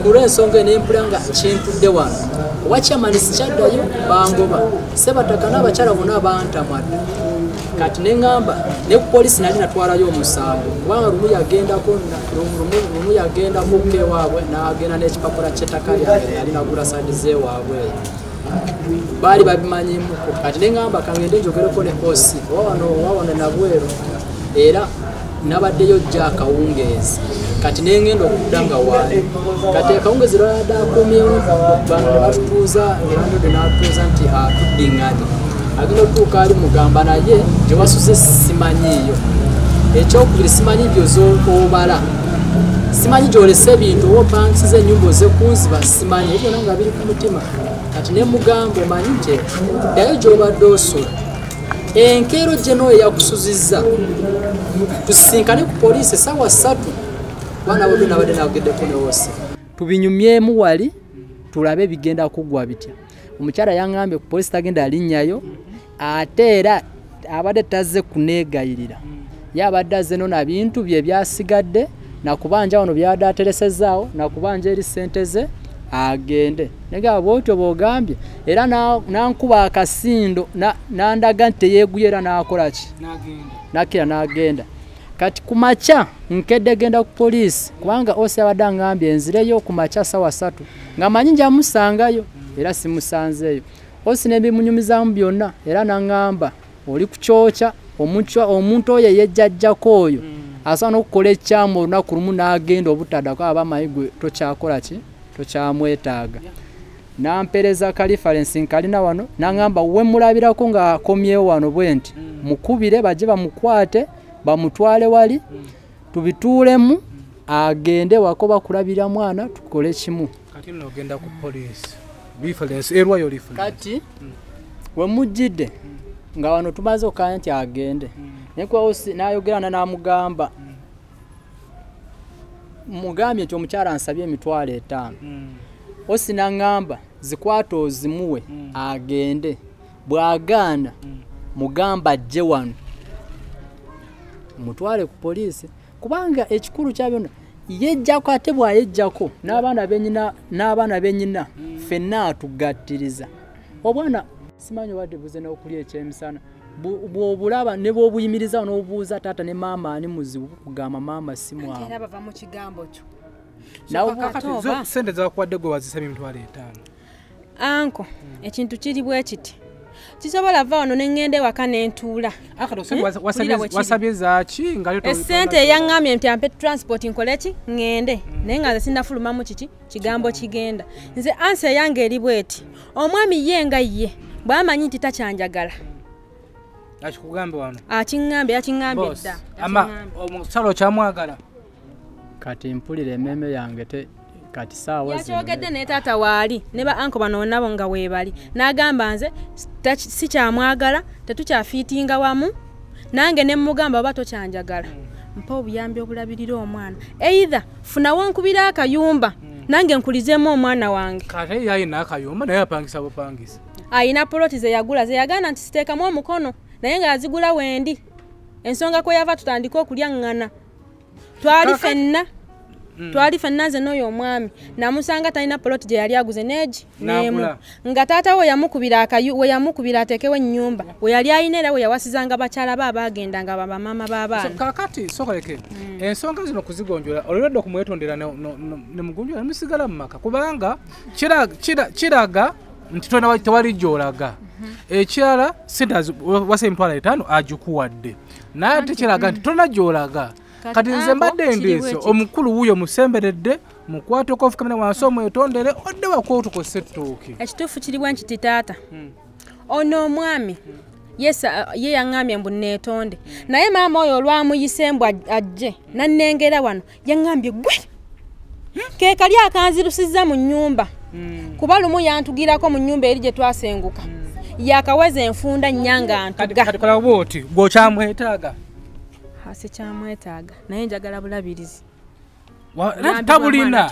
ku lw'ensonga nempula nga kintudde wano owakyamani sikyaddayo bangoba sebataka n'abakyala bonna bantamadde kati neŋŋamba ne ku poliisi nali natwalayo omusango kubanga lumu yagendako kewaabwe n'agenda n'ekipapula ky'ettaka lyange yali nagula sadi zeewaabwe baali babimanyimuko kati neŋŋamba kangende njogereko ne osi wawano nabweru era nabaddeyo jja akawungeezi kati nengenda okudda nga waali kati akawungeezi lwalada akumyewo batutuuza erandode n'atuuza nti tuddiŋŋanye agenda okutuuka ali mugamba naye gye wasuze simanyiiyo ekyokubiri simanyi byozobala simanyi gyolesa ebintu oba opangisiza ennyumba oze kunziba simanyi ebyona nga biri ku mutima kati ne mugamba omanyi nti ddayo gy'obadde osula enkeero gye n'oyo yakusuzizza tusisinkane ku poliisi essaawa 3 baana bo byonna badde nageddeko newose tubinyumyemu wali tulabe bigenda kuggwa bitya omukyala yaŋŋambye ku poliisi tagenda alinnyayo ate era abadde tazze kuneegayirira ye abadde azze no na bintu bye byasigadde nakubanja wano byabadde ateresezaawo nakubanja eri ssente ze agende negaba bwotyo bwogambye era nankuba akasindo nandaga nti teyeeguye era nakola ki nakira n'agenda kati ku makya nkedde genda ku poliisi kubanga osi abadde aŋŋambye enzireyo ku makya ssaawa 3 nga manyi njamusangayo era simusanzeeyo osi nebimunyumizamu byonna era naŋŋamba oli ku kyokya omuntu oyo yejjajjako oyo asobola n'okukola ekyamu olunaku lumu n'agenda obutaddako aba mayigwe tokyakola ki tokyamwetaaga nampereza kalifarensi nkalina wano nangamba we mulabirako nga akomyewo wano bwenti mukubire baje bamukwate bamutwale wali tubituulemu agende wako bakulabira mwana tukole kimu kati no genda ku police reference erwa yo reference kati we mujjide nga wano tumaze okanya nti agende nekwa osi nayogerana namugamba mugambye nti omukyala ansabye emitwalo 5 osi nangamba zikwata ozimuwe agende bwagaana mugamba ajje wano mutwale ku poliisi kubanga ekikulu kya byonna yejjako ate bwayejjako n'abaana benyina ffenna atugattiriza obwana simanyi wadde buze n'okulya ekyemisana bw'obulaba ne bw'obuyimiriza n'obuuza taata ne maama ani muzibu kugamba maama simu awo era bava mu kigambo kyo sente zakuwadde gwe wazisabye emitwalo 5 anko ekintu kiri bwe kiti kisobola va wano neŋŋenda ewaka n'entuula wasabye zaaki esente eyaŋŋambye nti ampe transport nkole ki ŋŋende naye nga nze sinnafulumamu kiki kigambo kigenda nze ansi eyange eri bweti omwami ye nga ye bw'amanyi nti takyanjagala akikugambe wano akiŋŋambye dda omusalo kyamwagala kati mpulira emmeeme yange kati saawa yakyogedde ne taata waali ne ba anko bano nabo nga weebali n'agamba nze si kyamwagala tetukyafiitinga wamu nange ne mugamba oba tokyanjagala mpa obuyambi obulabirira omwana either funawo nkubira akayumba nange nkulizeemu omwana wange kati yayina akayumba naye apangisa bupangisa ayina poloti ze yagula ze yagana nti siteekamu omukono naye nga azigula wendi ensonga kwe yava tutandika okulyaŋŋana twali fenna nze n'oyo omwami namusanga talina poloti gye yali aguze neegi n'emu nga taata we yamukubira ateekewo ennyumba we yali ayina era we yawasizanga bakyala be abaagendanga bamaama b'abaana kakati sokoleke ensonga zino kuzigonjola olwedde okumwetondera ne mugunjola nemusigala mu maka kubanga kiraga nti tewali gy'olaga ekirala sente wasa emitwalo 5 agikuwadde naye tekiraga nti tolina gy'olaga kati nze mbadde ndeese omukulu wuuyo musemberedde mukwate kofi kamera wansi omwetondere odde wakootukose ettooke ekituufu kiri bwe nkiti taata ono omwami ye yaŋŋambye mbu neetonde naye maama oyo olwamuyise mbu ajje nannengera wano yaŋŋambye gwe ke kali akanzirusizza mu nnyumba kuba lumu yantugirako mu nnyumba eri gye twasenguka yakaweza enfunda nnyanga ntuga kati kola bwoti gwokyamwetaaga sikyamwetaaga naye njagala bulabirizi tabulina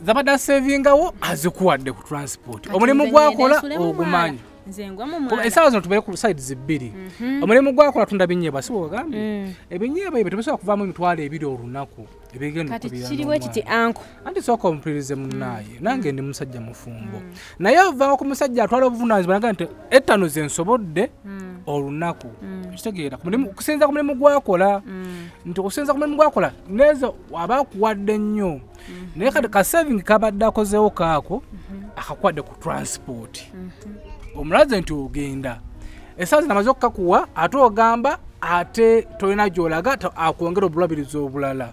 zabadde asevingawo azikuwadde ku transport omulimu gwakola ogumanyi esaawa zino tubeere ku sides 2 omulimu gwakola tunda binyeebwa si bwogambye ebinyeebwa ebyo tebisobola kuvaamu emitwalo 2 olunaku ebigenda kiriwe kiti anko anti sooka omumpulirize munaaye nange ndi musajja mufumbo naye ovaako ku musajja atwala obuvunaanyizibwa naga nti 5 ze nsobodde olunaku kitegeera okusinza ku mulimu gwakola nti okusinza ku mulimu gwakola nezo aba akuwadde nnyo naye kati ka saving kabadde akozeewo kaako akakuwadde ku transport omulaze nti ogenda esaawa zinamaze okukakuwa ate ogamba ate tolina gy'olaga akwongera obulabirizi obulala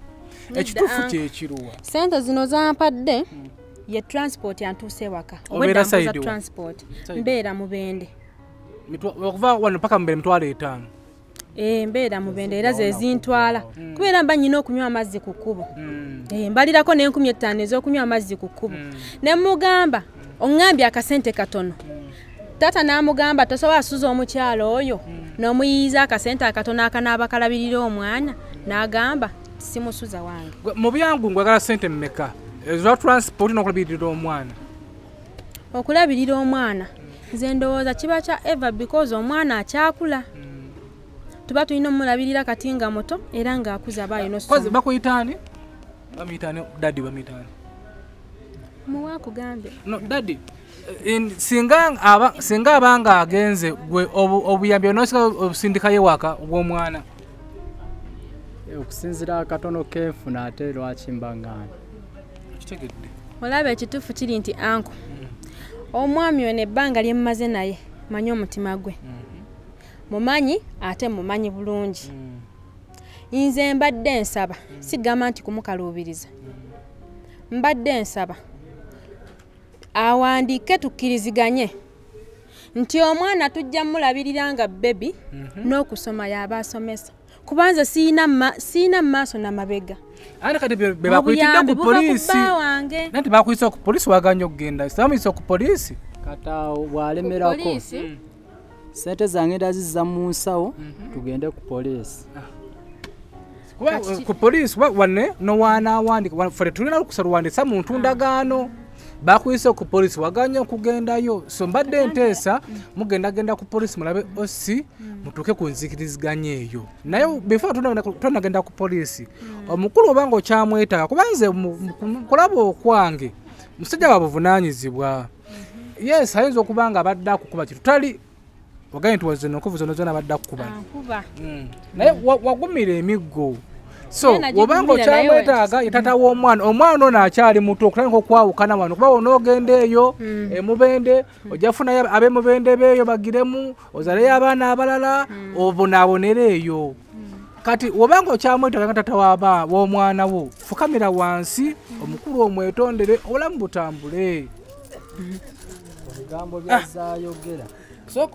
ekituufu kyekiruwa sente zino zampadde ye transport yantuuse ewaka obwedambuza transport mbeera mubende okuva wano paka mubere mitwalo 5 mbeera mubende era ze zintwala kubeera mba nyina okunywa amazzi ku kkubo mbalirako n'5,000 ez'okunywa amazzi ku kkubo ne mugamba oŋŋambye akasente katono taata n'amugamba tosobola suza omukyalo oyo n'omuyiyiza akasente akatono akanaaba kalabirira omwana n'agamba simusuza wange mu byangu ngwagala sente mmeka ezwa transport n'okulabirira omwana okulabirira omwana nze ndowooza kiba kya eva because omwana akyakula tuba tulina omulabirira kati nga muto era ng'akuza baayo nokozi bakuyitaani bamuyitaani daddi bamuyitaani muwaakugambe no daddi singa abanga agenze gwe obuyambi onosika obusindikayo ewaka obw'omwana okusinzira akatono kenfuna ate lwaki mbangana kitegedde olaba ekituufu kiri nti anko omwami ono ebbanga lye mumaze naye manyi omutima gwe mumanyi ate mumanyi bulungi nze mbadde nsaba sigamba nti kumukaluubiriza mbadde nsaba awandiike tukkiriziganye nti omwana tujja mulabirira nga bebi n'okusoma yaba asomesa kubanza siina maaso n'amabega ate kati bebakwitidde ku poliisi nanti bakwisa ku poliisi waganya okugenda samuyisa ku poliisi kata bwalemerako sente zange ndazizza mu nsawo tugende ku poliisi ku poliisi wane nowaana awandika ffe tulina lukusa luwandisa mu ntundagaano bakwise ku poliisi waganya okugendayo so mbadde nteesa mugendagenda ku poliisi mulabe osi mutuuke ku nzikiriziganya eyo naye before tonagenda ku poliisi omukulu obanga okyamwetaaga kubanze kulaba okwange musajja wa buvunaanyizibwa yes ayinza okuba nga abadde akukuba kitu tali waganye nti wazinokuvu zono zona abadde akukuba naye wagumira emiggo so obanga okyamwetaaga yetata w'omwana omwana ono akyali muto okutandika okwawukana wano kuba onoogenda eyo emubende ojja funayo ab'emubende beeyo bagiremu ozaleyo abaana abalala obonaabonera eyo kati obanga okyamwetaaga nga tata w'omwana wo fukamira wansi omukulu omwetondere obulamu butambule ebigambo byazaayogera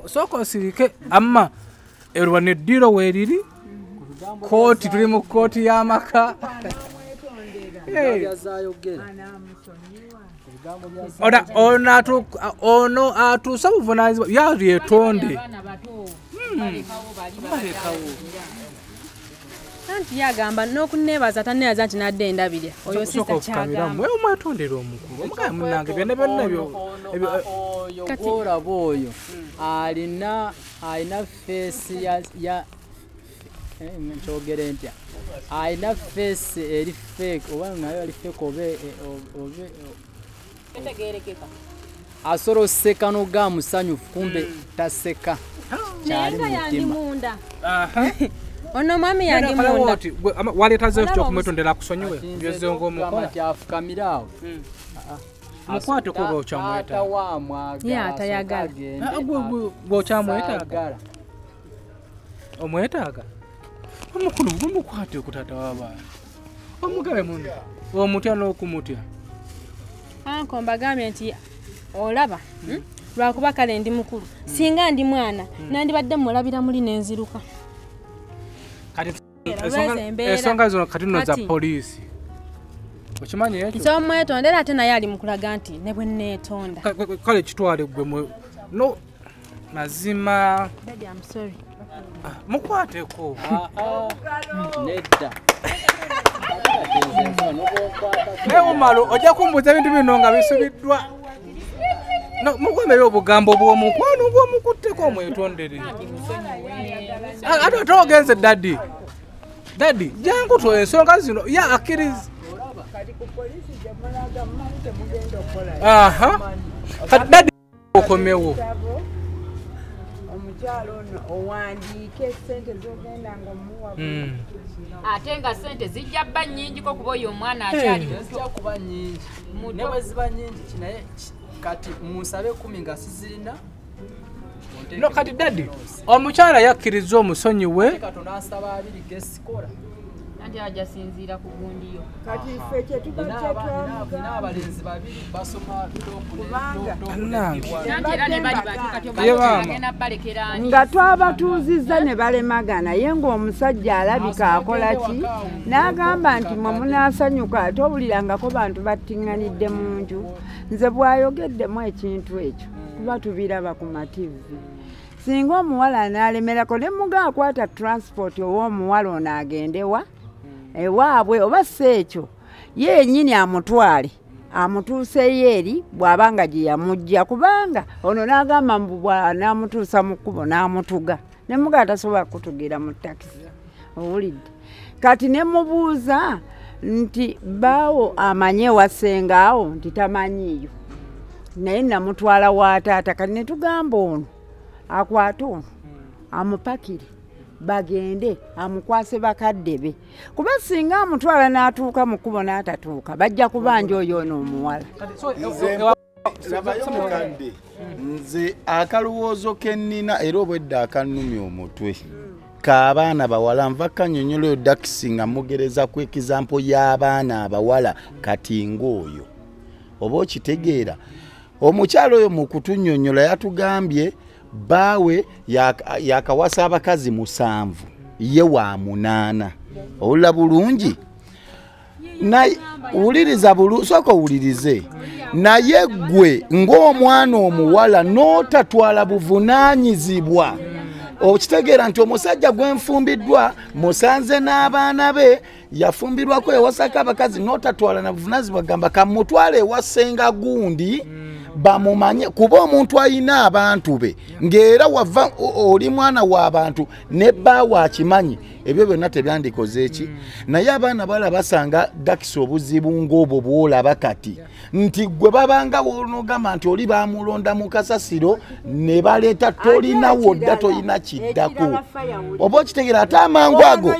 sooka osirike amma erwana eddiro weeriri kooti tuli mu kooti y'amaka ono atuusa buvunaanyizibwa yalyetonde anti yagamba n'okuneebaza taneebaza nti nadde endabirya oyo sista kyagamba omwetondera omukulu omugaye munange byonna byonna olaba oyo alina feesi ya nkyogere ntya alina feesi eri fake oba nayo ali fake obe asobola oseka n'oga musanyufu kumbe taseka kyali mutima ono mwami yange munda waleetaze kyokumwetondera akusonyiwe byeze ng'omukola kyafukamira awo mukwate kuba okyamwetaaga tayagala bw'okyamwetaaga omwetaaga omukulu mumukwate okutata w'abaana omugabe muno omutya n'okumutya anko mbagambye nti olaba lwakuba kale ndi mukulu singa ndi mwana nandibadde mulabira muli n'enziruka ensonga zino kati nno za poliisi okimanyi ekyo nti omwetondera ate naye ali mukulaga nti ne bwe neetonda kale kitwale gwe no mazima mukwateko nedda naye omalo ojja kumbuuza ebintu bino nga bisubiddwa mukwemere obugambo bw'omukwano bw'omukutteko omwetondere ate ate ogenze daddi jangu to ensonga zino ya akkiriza kati daddi okomewo omukyalo ono owandiike sente zogenda ngaomuwa ate nga sente zijja bba nnyingiko kuba oyo omwana akyali zijja kuba nnyingi ne bwe ziba nnyingi kinaye kati munsabe 10 nga sizirina no kati daddi omukyala yakkiriza omusonyi we katonasaba 2 gesikola anti ajasinziira ku gundiyo kati ffe kyetubakyetuamuga abalenzi 2 basoma nga twabatuuzizza ne balemagana ye ng'omusajja alabika akola ki n'agamba nti mwe munaasanyuka ate owulirangako bantu battiŋŋanidde mu nju nze bw'ayogeddemu ekintu ekyo kuba tubiraba ku mativi singa omuwala anaalemerako ne muga akwata transport ow'omuwala ono agendewa ewaabwe oba si ekyo yennyini amutwale amutuuseyo eri bw'aba nga gye yamugja kubanga ono n'agamba mbu bw'anaamutuusa mu kkubo n'amutuga ne muga atasobola kutugira mu takisi owulidde kati ne mubuuza nti baawo amanye wasengaawo nti tamanyiiyo naye namutwala wa taata kati ne tugamba ono akwate ono amupakire bagende amukwase bakadde be kuba singa amutwala n'atuuka mu kkubo n'atatuuka bajja kubanja oyo ono omuwala nze akalowoozo ke nnina era obwedda akannumya omutwe k'abaana bawala nva kanyonyola oyo dakisi nga mugereza ku ekizampo y'abaana abawala kati ng'oyo oba okitegeera omukyalo oyo mu kutunnyonnyola yatugambye baawe yakawasa abakazi 7 ye wa 8. Owulira bulungi? Wuliriza sooka owulirize. Naye gwe ng'omwana omuwala n'otatwala buvunaanyizibwa. Okitegeera nti omusajja gwenfumbiddwa musanze n'abaana be yafumbirwako ewasako abakazi n'otatwala na buvunaanyizibwa, gamba kamutwale ewasenga gundi bamumanye, kuba omuntu ayina abantu be ng'era wava oli mwana w'abantu ne bbaawe akimanyi, ebyo byonna tebyandikoze eki. Naye abaana bala basanga dakisa obuzibu ng'obwo bw'olaba kati nti gwe babanga wonogamba nti oli bamulonda mu kasasiro ne baleeta tolinawo dda toyina kiddako. Oba okitegeera ate amangu ago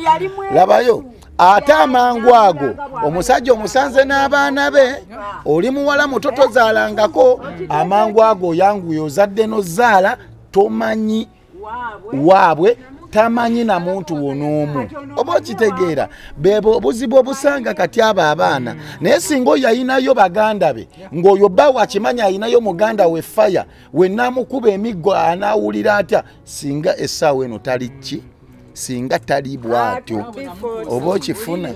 labayo, ate amangu ago omusajja omusanze n'abaana be, oli muwala muto tozaalangako, amangu ago yanguye ozadde nozaala tomanyi waabwe, tamanyi na muntu wonoomu. Oba okitegeera bebo obuzibu obusanga kati abo abaana. Naye singa oyo ayinayo baganda be ng'oyo bbaawe akimanyi ayinayo muganda we faya, we naamukuba emiggo anaawulira atya singa essaawa eno tali ki, singa tali bwatyo oba okifuna.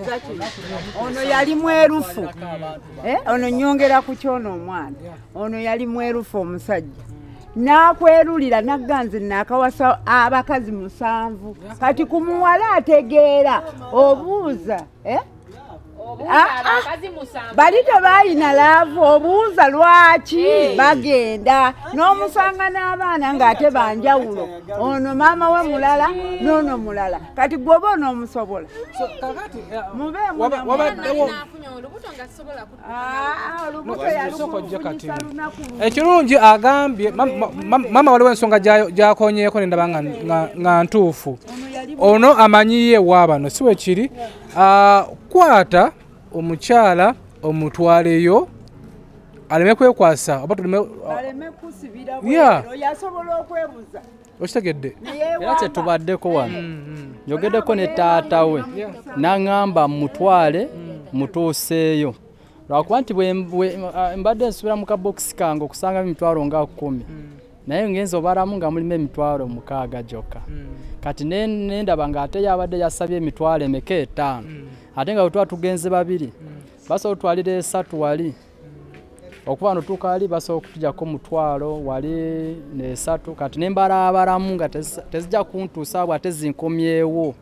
Ono yali mwerufu, ono nyongera ku kyono omwana, ono yali mwerufu omusajja nakwerulira nagganze nakawasa abakazi 7. Kati ku muwala ategeera obuuza bali tebalina laavu, obuuza lwaki bagenda n'omusanga n'abaana ng'ate banjawulo, ono maama we mulala n'ono mulala. Kati gwoba onoomusobola ekirungi agambye mama waliwo ensonga gyakonyeeko nendaba nga ntuufu. Ono amanyiye waabano si wekiri. Kwata omukyala omutwaleyo aleme kwekwasa oba aleme kusibira yasobola okwebuza. Okitegedde? Era kyetubaddeko wano njogeddeko ne taata we n'aŋŋamba mutwale mutuuseeyo, lwakuba nti mbadde nsubira mu kabokisi kange okusanga emitwalo nga 10 naye ngenza obalamu nga mulimu emitwalo 6 gyokka. Kati nendaba ng'ate yabadde yasabye emitwalo emeka 5 ate nga bwe tugenze 2 basobola otwalira 3 wali okuba notuuka wali basobola okutujjako mutwalo wali ne 3. Kati nembalabalamu nga tezijja kuntuusa bwe ate zinkomyewo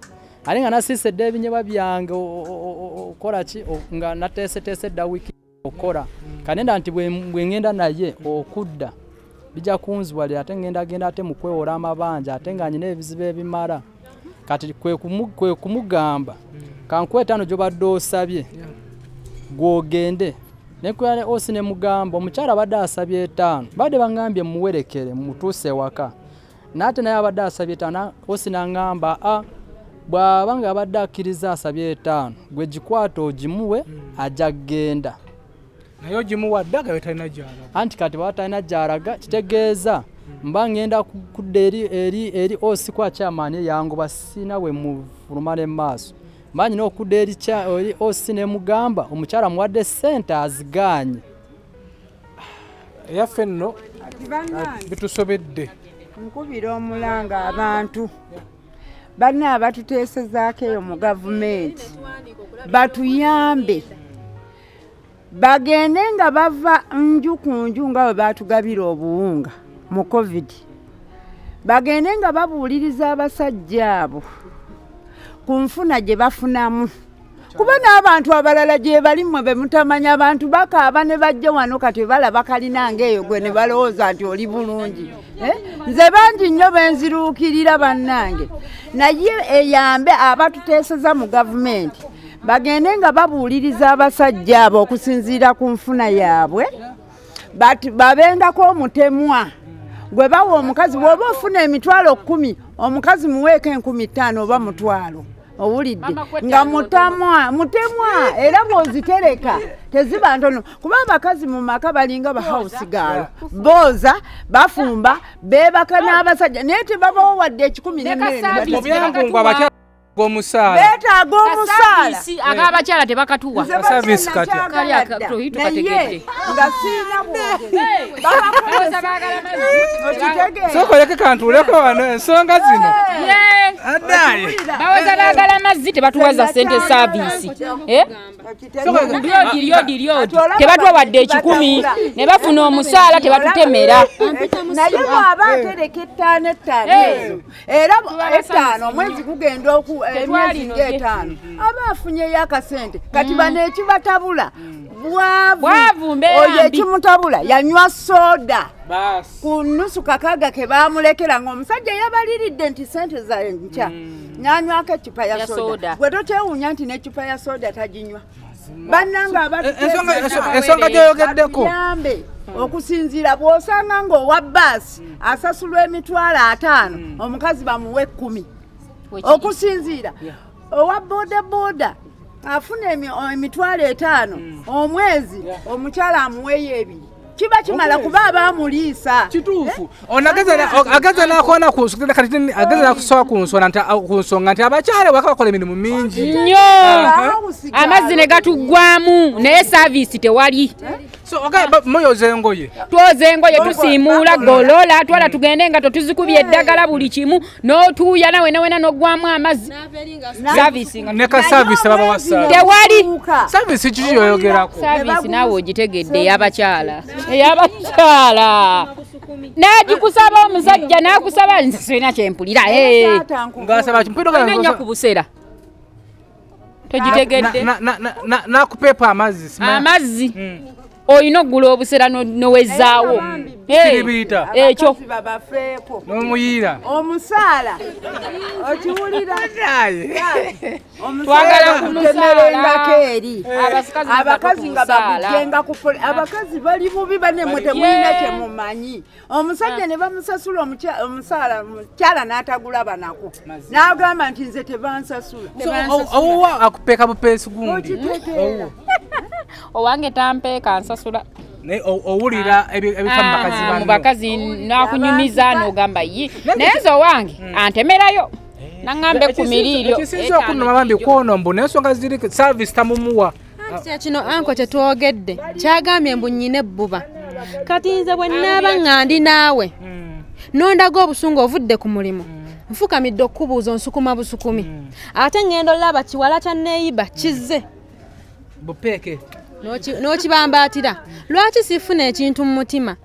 ate nga nasiisedde ebinyebwa byange okola ki nga nateeseteese dda wiiki okola kanenda nti bwe ngenda naye okudda bijja kunziwalira ate ngenda ate mu kwewola amabanja ate nga nyina ebizibu ebimala. Kati kwe kumugamba kankwetano gy'obadde osabye gwogende nekwale osi ne mugamba omukyala badde asabye 5 badde bangambye muwerekere mutuuse waka nate naye abadde asabye 5 osi n'angamba bw'abanga abadde akkiriza asabye 5 gwe gikwata ogimuwe ajja kgenda naye ogimuwadde nga talina gy'alaga. Anti kati bwaba talina gy'alaga kitegeeza mba ngenda kudda eri osi kwa kyamaani yangu basina we mufuluma ne maaso mba nyina okudda eri osi ne mugamba omukyala muwadde ssente aziganye. Eyaffe nno bitusobedde nkubira omulanga abantu banna abatuteesezaako eyo mu gavumenti batuyambe bagende nga bava nju ku nju nga bwe batugabira obuwunga mu COVID, bagende nga babuuliriza abasajja abo ku nfuna gye bafunamu, kuba n'abantu abalala gye balimmwe be mutamanya abantu bakaaba ne bajja wano kati balaba kalina ng'eyo gwe ne balowooza nti oli bulungi. Nze bangi nnyo benziruukirira bannange, naye eyambe abatuteeseza mu gavumenti bagende nga babuuliriza abasajja abo okusinziira ku nfuna yaabwe, babengako omutemwa gwe bawa omukazi. Bw'oba ofuna emitwalo 10 omukazi muweeko 15,000 oba mutwalo, owulidde nga mutemwa era bw'ozitereka teziba ntono, kuba abakazi mu maka balinga ba house girl, booza bafumba beebaka n'abasajja naye tebabawo wadde 10 n'emmere. Gomusala. Beta gomusala. Si akabakyala tebakatuwa. Service kati. Kali akatoyito kategedde. Ngasina bwogere. Babakozesa bagala mazzi. Sokoleke kantuleko wano ensonga zino. Addaye. Bawoza bagala mazzi tebatuwaza sente service. Lyodi. Tebatuwa wadde 10 ne bafuna omusaala tebatutemera. Naye bw'aba atereka ettaano ezo era ettaano omwezi gugenda emyezi ng'etaano aba afunyeyo akasente kati bano ekibatabula bwavu oyo ekimutabula yanywa soda ku nusu kakaaga ke baamulekera ng'omusajja yabaliridde nti sente za nkya nyanywako eccupa ya soda gwe tokyewuunya nti n'eccupa ya soda taginywa bannanga ensonga gyoyogeddeko okusinziira bw'osanga ng'owa bbaasi asasulwa emitwalo 5 omukazi bamuwe 10 okusinziira owa bodaboda afuna emitwalo 5 omwezi omukyala amuweeyo 2 kiba kimala kuba abaamuliisa kituufu ageza nakona ageza nakusoba ku nsonga nti abakyala bakabakola emirimu mingi nnyo amazzi ne gatuggwamu naye saavisi tewali muyoza engoye twoza engoye tusiimuula golola twala tugende nga totuzikubya eddagala buli kimu n'otuuya nawena n'oggwamu amazzi neka saavisi babawasa tewali saavisi kiki yoyogerako saavisi naawe ogitegedde ey'abakyala nagikusaba omusajja nakusaba nze sirina kyempulira nenya ku buseera togitegedde nakupepa amazzi oyina okugula obusera nowezaawo ekyo nomuyira omusaala okiwulira twagala kutemerengako eri abakazi nga babujenga abakazi bali bubi banemwe temulina kyemumanyi omusajja ne bamusasula omusaala mukyala n'atagula banako n'agamba nti nze tebansasula owuwa akupeeka bupeesi gundi owange tampeeka nsasula owulira ebifa mu bakazi nakunyumiza n'ogamba yi naye nze owange antemerayo naŋŋambe ku miriiryo kisinza okunoma bambi kwonombo naye ensonga ziri service tamumuwa kino anko kyetwogedde kyagambye mbu nnyina ebbuba kati nze bwe nnaaba ŋŋandi naawe nondaga obusungu ovudde ku mulimu nfukamidde okubuuza onsukuma busukumi ate ngendo olaba kiwala kya neeyiba kizze bupeeke n'okibambaatira lwaki sifuna ekintu mu mutima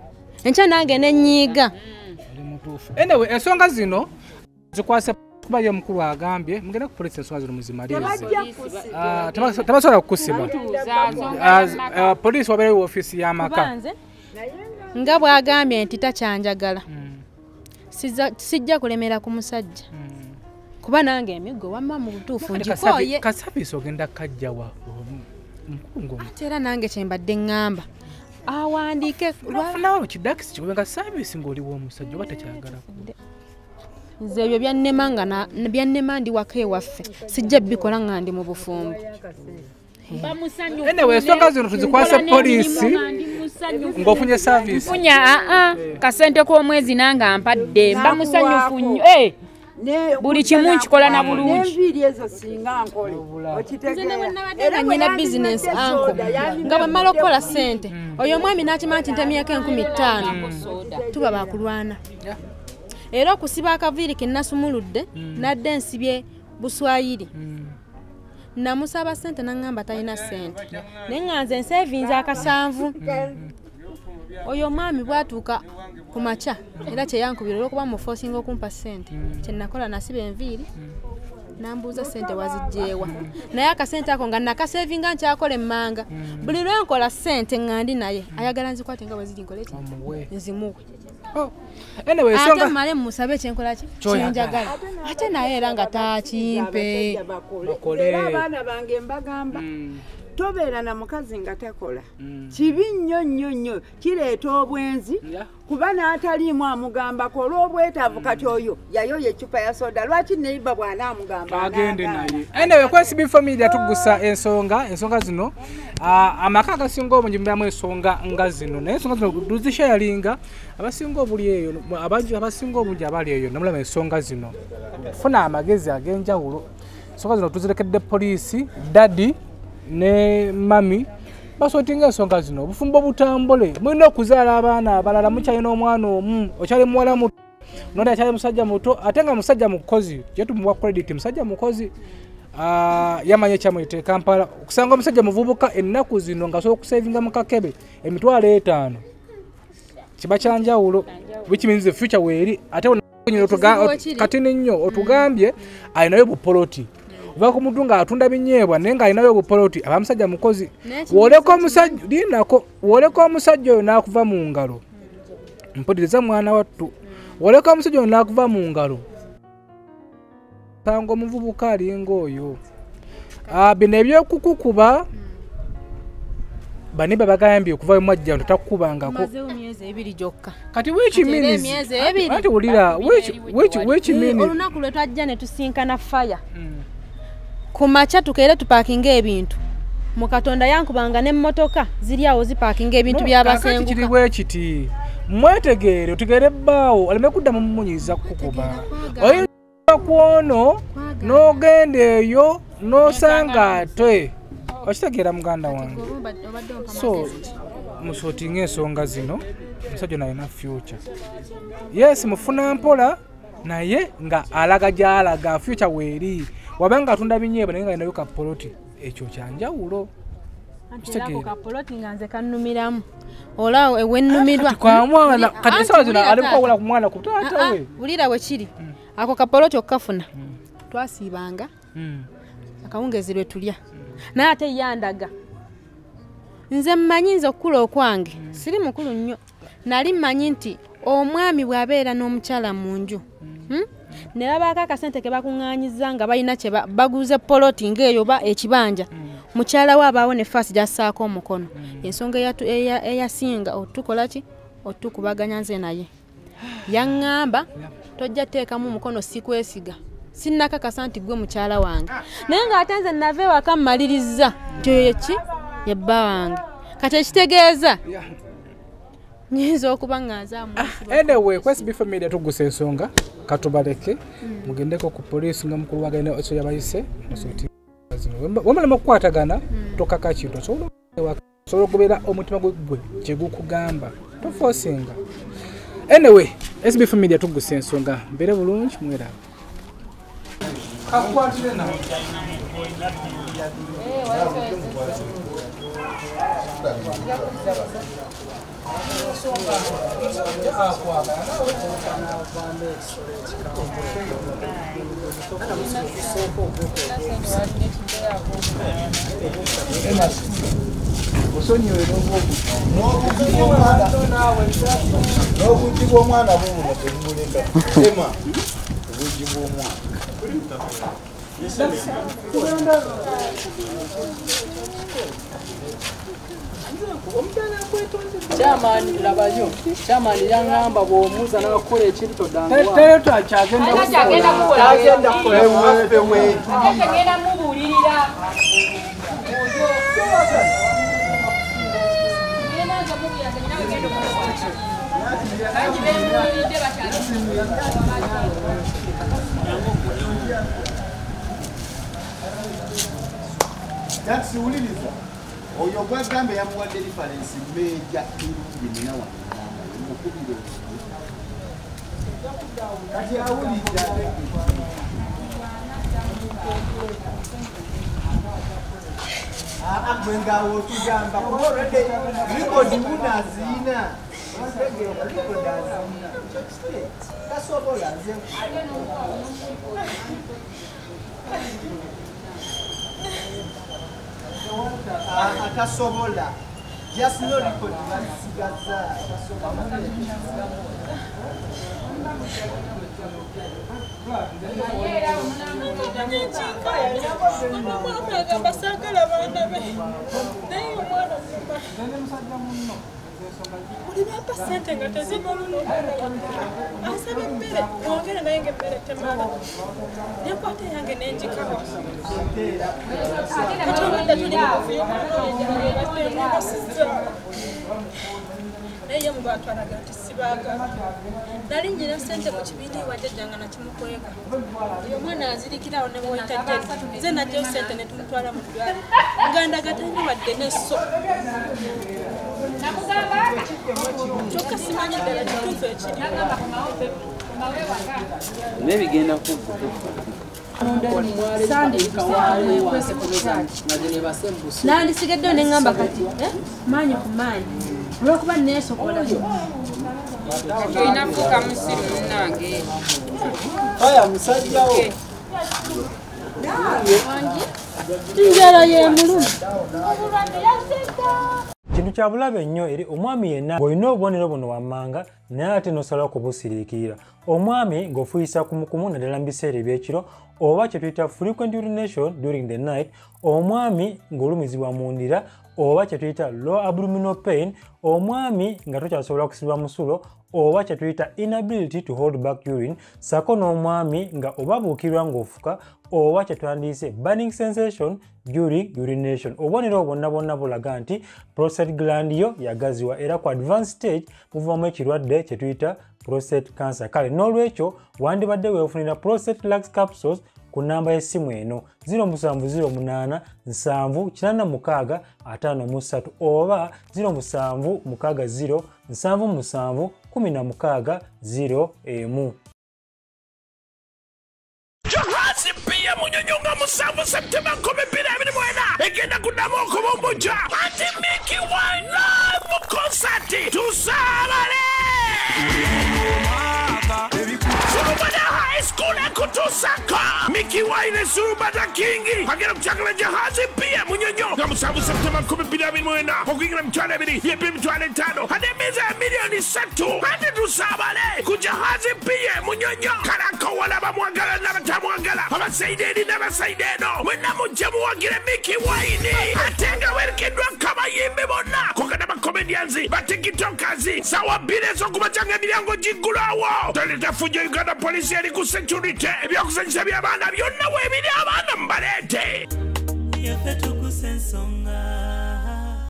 enkya nange nenyiiga anyway ensonga zino zikwase kuba ye mukulu agambye mugenda ku polisi ensonga zino muzimalirize tebasobola kukusiba polisi wabeerewo ofiisi y'amaka nga bw'agambye nti takyanjagala sijja kulemera ku musajja kuba nange emiggo wamma mu butuufu ngikooye kasabiisi ogenda kajjawa ate era nange kyembadde ŋŋamba awandiike lwafunawo kidakisi kikubenga sabiisi ng'oliwo omusajja oba takyagalako nze ebyo byannema ndi waka ewaffe sijja bikola nga ndi mu bufumbo anyway ensonga zino tuzikwase poliisi ng'ofunye sabiisi nfunya kasente k'omwezi nange ampadde mba musanyufu nnyo buli kimu nkikola na bulungi n'enviiri ezo singa nkole era nyina bizinesi anko nga bwe mmala okukola ssente oyo omwami n'akimanya nti ntemyeko 15,000 tuba bakulwana era okusiba akaviiri ke nasumuludde nadde nsibye buswayiri namusaba ssente naŋŋamba talina ssente naye nga nze nsevinze akasanvu oyo omwami bwatuuka ku makya era kyeyankubira olw'okuba mufosinga okumpa ssente kyenakola nasiba enviiri nambuuza ssente wazijjeewa naye akasente ako nga nakasevinga nkyakola emmanga buli lwenkola ssente ŋŋandi naye ayagala nzikwate nga bweziri nkoleki nzimuwe ate mmale mmusabe ekyenkola ki kyenjagala ate naye era nga taakimpe abaana bange mbagamba tobeera na mukazi nga takola kibi nnyo kireeta obwenzi kuba n'ataliimu amugambako olw'obwetaavu kati oyo yayoya eccupa ya soda lwaki neiba bw'anaamugamba agende naye anyway kwesibi family yatugusa ensonga zino amaka agasinga obungi mubamu ensonga nga zino naye ensonga zino tuzishayalinga abasinga obuli eyo abasinga obungi abali eyo namulaba ensonga zino funa amagezi ag'enjawulo ensonga zino tuzirekedde poliisi daddy ne mami basotinga ensonga zino obufumbo butambule mulina okuzaala abaana abalala mukyalina omwana omu okyali muwala muto nonde akyali musajja muto ate nga musajja mukozi gyetumuwa credit musajja mukozi yamanya ekyamuyite Kampala okusanga omusajja muvubuka ennaku zino ng'asobola okusevinga mu kakebe emitwalo 5 kiba kyanjawulo which means the future weeri ate katini nnyo otugambye alinayo bupoloti uva ku muntu ng'atunda binyeebwa naye ng'alinayo bupoloti aba musajja mukozi woleka omusajja oyo n'akuva mu ngalo mpuliriza mwana wattu woleka omusajja oyo n'akuva mu ngalo sanga omuvubuka alinga oyo bino ebyokukukuba bani babagambye okuva mwajja tutakubangako kati which means ati ulira which means olunaku lwe twajja ne tusinkana fire ku macha tukeere tupakinga ebintu mu Katonda yankubanga n'emmotoka ziri awo zipakinga ebintu by'abasenguka kiri bwe kiti mwetegeere otegeere bbaawo aleme kudda mu munyiza kukuba oyinza kuono n'ogenda eyo n'osanga ate okitegeera muganda wange so musotinga ensonga zino omusajja nalina future yes mufuna mpola naye nga alaga gyalaga future weeri wabanga atunda binyeebwa naye nga alinayo kapoloti ekyo kyanjawulo kapoloti nga nze kannumiramu olaawo ewennumirwa kati ensawa zino alikuwawula ku mwana ku taata we bulira we kiri ako kapoloti okukafuna twasiibanga akawungezi lwe tulya naye ate yandaga nze mmanyi nze okukula okwange siri mukulu nnyo nali mmanyi nti omwami bw'abeera n'omukyala mu nju ne babaako akasente ke bakuŋŋaanyiza nga balina kye baguze poloti ng'eyo ba ekibanja mukyala we abaawo ne faasi gyassaako omukono ensonga eyasinga otukola ki otukubaganya nze naye yaŋŋamba tojja teekamu omukono sikwesiga sinnakakasa nti gwe mukyala wange naye ng'ate nze nava ewaka mmaliriza tyoyeki ye bba wange kati ekitegeeza nyinza okuba ŋŋazaamu anyway kwesi bifo media tugusa ensonga katubaleke mugendeko ku poliisi nga mukulu wagenda ekyo yabayise wamulema okukwatagana tokaka kintu osobola okubeera omutima gwe kyegukugamba tofosinga anyway SBF media tugusa ensonga mbeere bulungi mweraba akwatire nawe n'obugi bw'omwana bubuno tebubulemba ema obugi bw'omwana Chamani labayo chamani yangamba bwomuza nakola ekintu todanga teyo twachagenda agenda mubulirira That's uliliza. Oyo gwagambe yamuwadde reference meja ebinina wa. Mukubiro. Kati awulira. Agwenga wotugamba already record muna zina. Record azina. Kasobola nze. Akasobola just no record basigaza Ulibapa sente nga tezibaluluka asaba emmere ongere naye ng'emmere temala nenkwata yange nenjikawa kati obadde tuli mukuvuyo mwanonjaaebasiza naye mubatwalaga nti sibaagala nali nyina ssente mu kibiina ewajjajjanga nakimukweka oyo omwana azirikirawo ne bweyita jeni nze najjayo ssente ne tumutwala mu ddwaliro muganda gatani wadde n'esso kyokka simanyi ddala kituufu ekiri nebigenda kugguka nandisigaddeyo ne ŋŋamba kati maanyi ku maanyi olwokuba neesokola olina fuuka musiru munnange aya musajjawo njala ye mulumi kintu kya bulabe nnyo eri omwami yenna ng'olina obubonero buno wammanga naye ate n'osalawo kubusiriikirira omwami ng'ofuyisa kumukumu naddala mu biseera ebyekiro oba kye tuyita frequent urination during the night omwami ng'olumizibwa mu ndira oba kye tuyita low abdominal pain omwami nga tokyasobola kusibwa musulo oba kye tuyita inability to hold back urine sako n'omwami nga oba buukirwa ng'ofuka oba kye twandiyise burning sensation during urination obubonero bwonna bwonna bulaga nti prostate gland yo yagaziwa era ku advanced stage muvamu ekirwadde kye tuyita prostate cancer kale n'olwekyo wandibadde weefunira prostate lax capsules ku namba y'essimu eno 0708978653 oba 0760771601 Jahazi pia munyonyonga musanvu Septemba 2024 egenda kuddamu okubumbuja ati Mickey Wine live concert tusabale Surubada High School ekutusaka Mickey Wine Surubada Kingi agenda kuchakala Jahazi pia munyonyo nga musanvu Septemba 2024 okuingira mitwalo ebiri yepe emitwalo 5 ate emiza ya milioni 3 ati tusabale ku Jahazi pia munyonyo kalakawala bamwagala n'abatamwagala abasaideni n'abasaideno mwenna mujje muwagire Mickey Wine ate nga werekeddwa kabayimbi bonna kokana bakomedians batikitokers sawa 2 ez'okubakyanga emiryango giggulawo toleta fujjo Uganda police eri ku security ebyokusanyusa by'abaana byonna weebiri abaana mubaleete yaffe tukusensonga